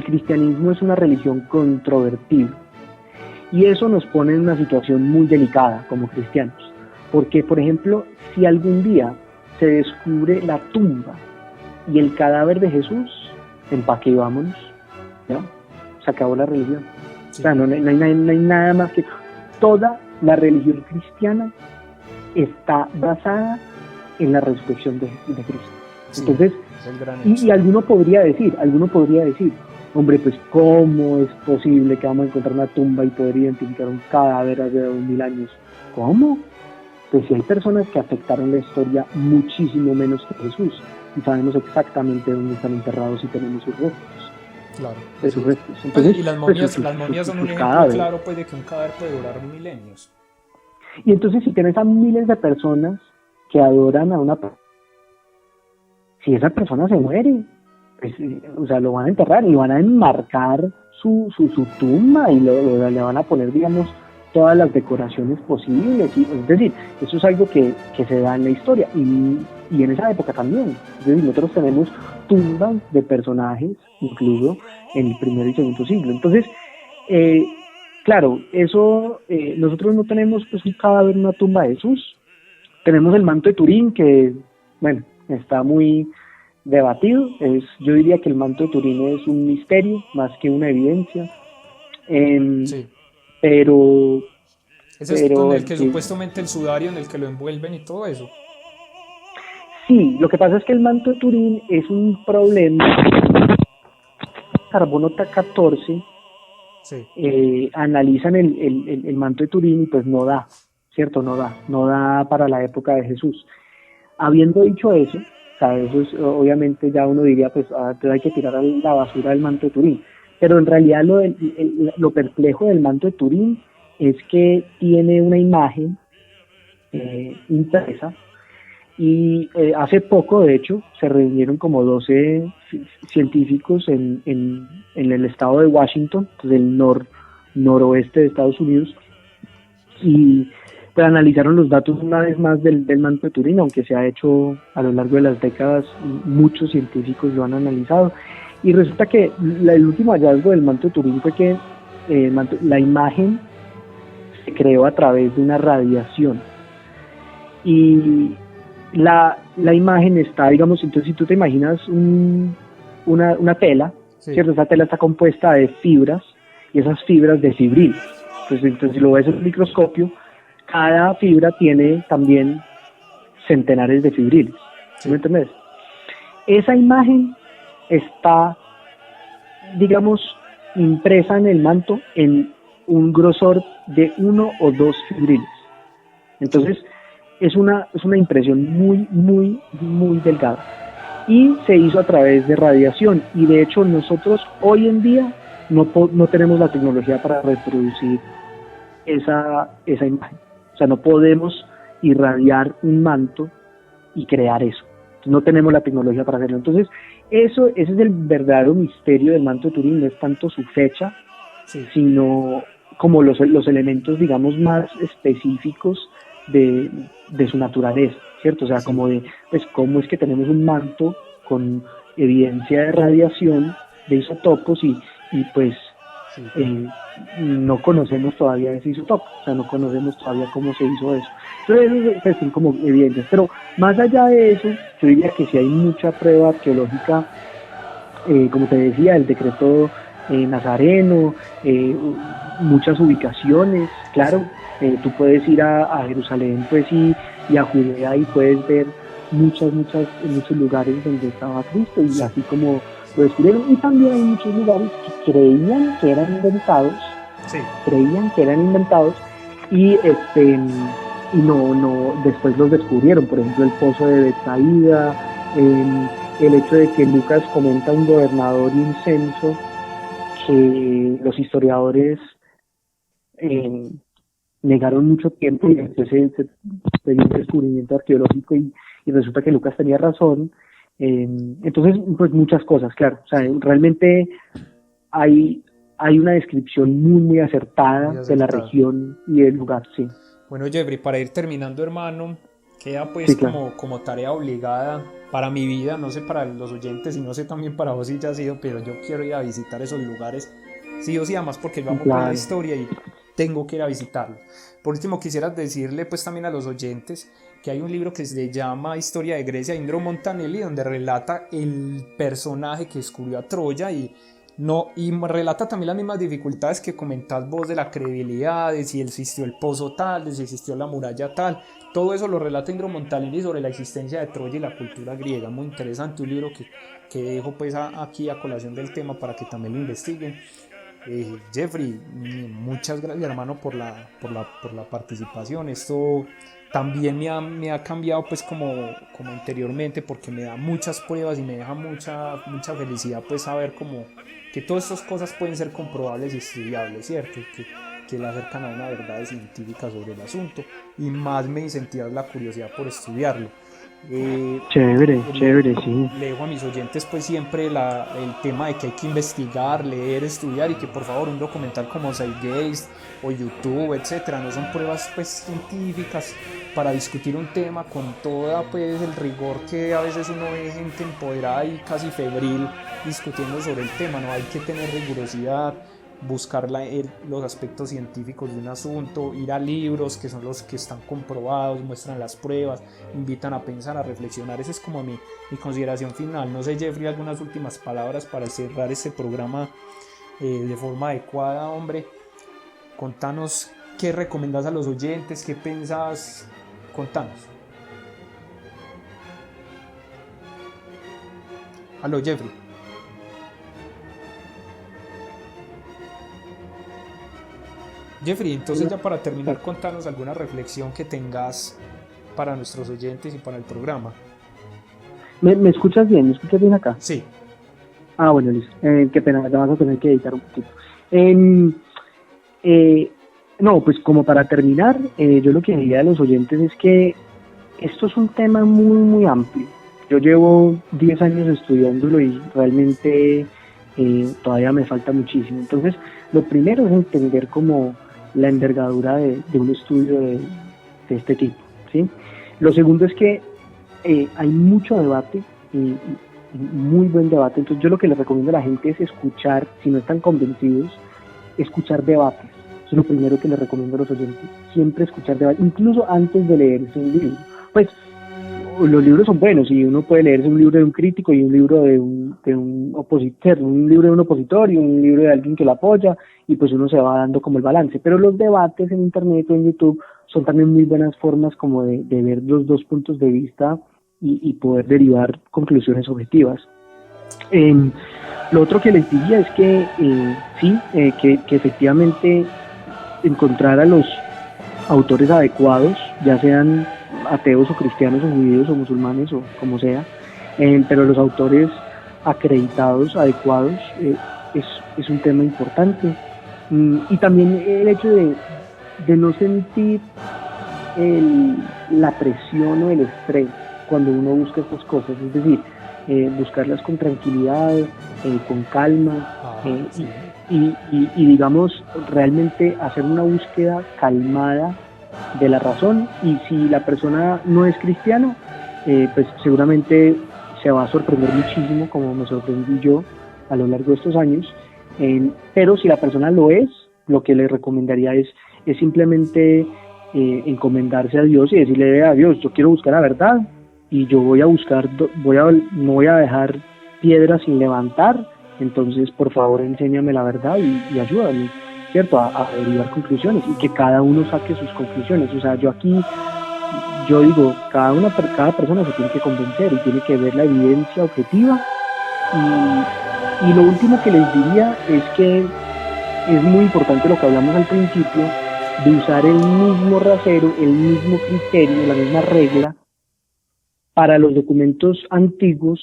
cristianismo es una religión controvertida, y eso nos pone en una situación muy delicada como cristianos, porque por ejemplo, si algún día se descubre la tumba y el cadáver de Jesús, empaque y vámonos, ¿ya? Se acabó la religión. Sí. O sea, no hay nada más que... Toda la religión cristiana está basada en la resurrección de Cristo. Sí, entonces, y alguno podría decir, hombre, pues ¿cómo es posible que vamos a encontrar una tumba y poder identificar un cadáver hace 2000 años? ¿Cómo? Pues si hay personas que afectaron la historia muchísimo menos que Jesús, y sabemos exactamente dónde están enterrados y tenemos sus restos. Claro. De sus restos. Entonces, y las momias son un ejemplo claro, pues, de que un cadáver puede durar milenios. Y entonces, si tienes a miles de personas que adoran a una persona, si esa persona se muere, pues, o sea, lo van a enterrar y van a enmarcar su tumba y le van a poner, digamos, todas las decoraciones posibles. Es decir, eso es algo que se da en la historia y en esa época también. Es decir, nosotros tenemos tumbas de personajes, incluso en el primer y segundo siglo. Entonces, claro, eso, nosotros no tenemos pues un cadáver en una tumba de Jesús. Tenemos el manto de Turín que, bueno, está muy debatido. Yo diría que el manto de Turín es un misterio más que una evidencia. Sí. Pero, Ese es con el que supuestamente el sudario en el que lo envuelven y todo eso. Sí, lo que pasa es que el manto de Turín es un problema. Carbono 14 sí. Analizan el manto de Turín y pues no da, ¿cierto? No da para la época de Jesús. Habiendo dicho eso, o sea, eso es, obviamente ya uno diría, pues hay que tirar a la basura el manto de Turín. Pero en realidad lo perplejo del manto de Turín es que tiene una imagen impresa y hace poco, de hecho, se reunieron como 12 científicos en el estado de Washington, del noroeste de Estados Unidos, y pues analizaron los datos una vez más del manto de Turín, aunque se ha hecho a lo largo de las décadas, muchos científicos lo han analizado, y resulta que el último hallazgo del manto de Turín fue que la imagen se creó a través de una radiación, y la imagen está, digamos, entonces si tú te imaginas una tela, sí, ¿cierto? Esa tela está compuesta de fibras, y esas fibras de fibril. Entonces si lo ves en un microscopio, cada fibra tiene también centenares de fibriles. ¿Sí me entiendes? Esa imagen está, digamos, impresa en el manto en un grosor de 1 o 2 fibriles. Entonces, es una impresión muy, muy, muy delgada. Y se hizo a través de radiación. Y de hecho, nosotros hoy en día no tenemos la tecnología para reproducir esa imagen. O sea, no podemos irradiar un manto y crear eso. No tenemos la tecnología para hacerlo. Entonces, ese es el verdadero misterio del manto de Turín. No es tanto su fecha, sí, sino como los elementos, digamos, más específicos de su naturaleza, ¿cierto? O sea, sí, como de, pues, cómo es que tenemos un manto con evidencia de radiación, de isótopos, y pues sí, no conocemos todavía ese isótopo, o sea, no conocemos todavía cómo se hizo eso. Entonces, pues, son como evidentes, pero más allá de eso, yo diría que sí hay mucha prueba arqueológica, como te decía, el decreto nazareno, muchas ubicaciones, claro. Tú puedes ir a Jerusalén, pues, y a Judea, y puedes ver muchos lugares donde estaba Cristo, y sí, así como lo descubrieron. Y también hay muchos lugares que creían que eran inventados, sí, y no después los descubrieron. Por ejemplo, el pozo de Betsaida, el hecho de que Lucas comenta un gobernador y un censo que los historiadores negaron mucho tiempo, y después se dio un descubrimiento arqueológico y resulta que Lucas tenía razón. Entonces, pues muchas cosas, claro. O sea, realmente hay una descripción muy, muy acertada de la región y del lugar, sí. Bueno, Jeffrey, para ir terminando, hermano, queda pues sí, claro, como tarea obligada para mi vida, no sé para los oyentes y no sé también para vos si ya has ido, pero yo quiero ir a visitar esos lugares, sí o sí, además porque yo amo claro, la historia y tengo que ir a visitarlo. Por último, quisiera decirle pues también a los oyentes que hay un libro que se llama Historia de Grecia, de Indro Montanelli, donde relata el personaje que descubrió a Troya y relata también las mismas dificultades que comentás vos de la credibilidad, de si existió el pozo tal, de si existió la muralla tal. Todo eso lo relata Indro Montanelli sobre la existencia de Troya y la cultura griega. Muy interesante, un libro que dejo pues aquí a colación del tema para que también lo investiguen. Jeffrey, muchas gracias, hermano, por la participación. Esto también me ha cambiado pues como interiormente, porque me da muchas pruebas y me deja mucha felicidad pues saber como que todas estas cosas pueden ser comprobables y estudiables, ¿cierto? Que le acercan a una verdad científica sobre el asunto, y más me incentiva la curiosidad por estudiarlo. Chévere, sí. Le dejo a mis oyentes pues siempre el tema de que hay que investigar, leer, estudiar, y que por favor un documental como Zeitgeist o YouTube, etcétera, no son pruebas pues científicas para discutir un tema con toda pues el rigor que a veces uno ve gente empoderada y casi febril discutiendo sobre el tema. No, hay que tener rigurosidad, buscar los aspectos científicos de un asunto, ir a libros que son los que están comprobados, muestran las pruebas, invitan a pensar, a reflexionar. Esa es como mi consideración final. No sé, Jeffrey, algunas últimas palabras para cerrar este programa de forma adecuada, hombre. Contanos qué recomendás a los oyentes, qué pensás, contanos. Aló, Jeffrey. Jeffrey, entonces ya para terminar, contanos alguna reflexión que tengas para nuestros oyentes y para el programa. ¿Me escuchas bien? ¿Me escuchas bien acá? Sí. Ah, bueno, listo. Qué pena, ya vas a tener que editar un poquito. No, pues como para terminar, yo lo que diría a los oyentes es que esto es un tema muy, muy amplio. Yo llevo 10 años estudiándolo y realmente todavía me falta muchísimo. Entonces, lo primero es entender como la envergadura de un estudio de este tipo, ¿sí? Lo segundo es que hay mucho debate y muy buen debate. Entonces, yo lo que les recomiendo a la gente es escuchar, si no están convencidos, escuchar debates. Eso es lo primero que les recomiendo a los oyentes. Siempre escuchar debates, incluso antes de leerse un libro. Pues, los libros son buenos y uno puede leerse un libro de un crítico y un libro de un opositor, un libro de un opositor y un libro de alguien que lo apoya, y pues uno se va dando como el balance. Pero los debates en internet o en YouTube son también muy buenas formas como de ver los dos puntos de vista y poder derivar conclusiones objetivas. Lo otro que les diría es que que efectivamente encontrar a los autores adecuados, ya sean ateos o cristianos o judíos o musulmanes o como sea, pero los autores acreditados, adecuados, es un tema importante. Y también el hecho de no sentir la presión o el estrés cuando uno busca estas cosas, es decir, buscarlas con tranquilidad, con calma, Sí. y digamos realmente hacer una búsqueda calmada de la razón. Y si la persona no es cristiano, pues seguramente se va a sorprender muchísimo, como me sorprendí yo a lo largo de estos años. Pero si la persona lo es, lo que le recomendaría es simplemente encomendarse a Dios y decirle a Dios: yo quiero buscar la verdad y yo voy a buscar, no voy a dejar piedras sin levantar, entonces por favor enséñame la verdad y ayúdame, ¿cierto?, a derivar conclusiones, y que cada uno saque sus conclusiones. O sea, yo digo, cada persona se tiene que convencer y tiene que ver la evidencia objetiva. Y lo último que les diría es que es muy importante lo que hablamos al principio, de usar el mismo rasero, el mismo criterio, la misma regla para los documentos antiguos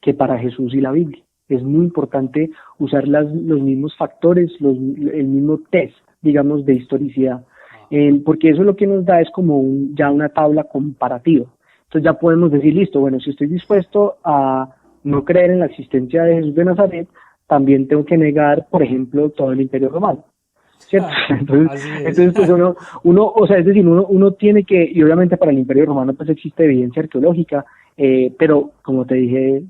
que para Jesús y la Biblia. Es muy importante usar los mismos factores, el mismo test, digamos, de historicidad, porque eso lo que nos da es como ya una tabla comparativa. Entonces ya podemos decir, listo, bueno, si estoy dispuesto a no creer en la existencia de Jesús de Nazaret, también tengo que negar, por ejemplo, todo el Imperio Romano, ¿cierto? Entonces pues uno, o sea, es decir, uno tiene que, y obviamente para el Imperio Romano pues existe evidencia arqueológica, pero como te dije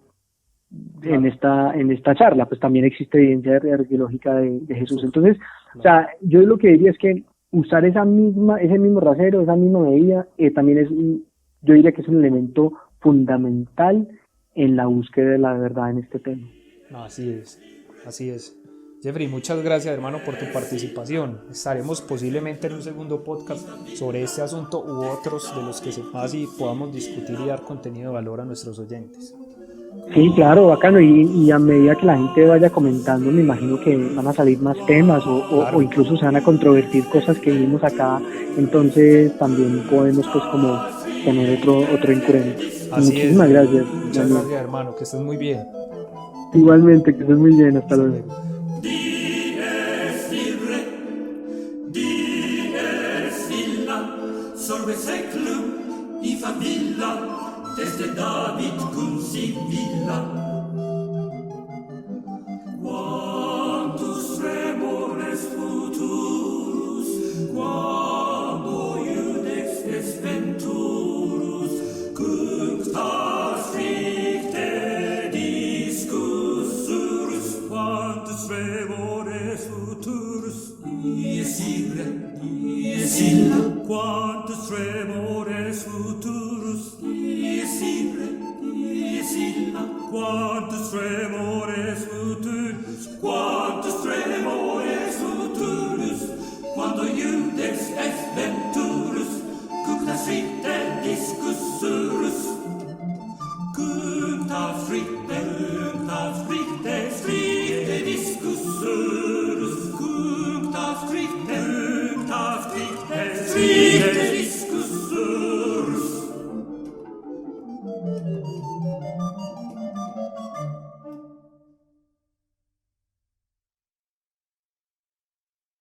en esta charla, pues también existe evidencia arqueológica de Jesús. Entonces, o sea, yo lo que diría es que usar ese mismo rasero, esa misma medida, también yo diría que es un elemento fundamental en la búsqueda de la verdad en este tema. No, así es. Jeffrey, muchas gracias, hermano, por tu participación. Estaremos posiblemente en un segundo podcast sobre este asunto u otros de los que así podamos discutir y dar contenido de valor a nuestros oyentes. Sí, claro, bacano, y a medida que la gente vaya comentando, me imagino que van a salir más temas o incluso se van a controvertir cosas que vimos acá, entonces también podemos pues como tener otro encuentro. Muchísimas gracias. Muchas gracias, hermano, que estés muy bien. Igualmente, que estés muy bien, hasta luego. Desde David cum Sibilla. Quantus tremores futurus, quando iudex est venturus, cuncta stricte discussurus, quantus tremores futurus. illa quantus tremores futurus dies illa quantus tremores futurus quando iudex est venturus cunctas frite discussurus cunctas frite discussurus cunctas frite discussurus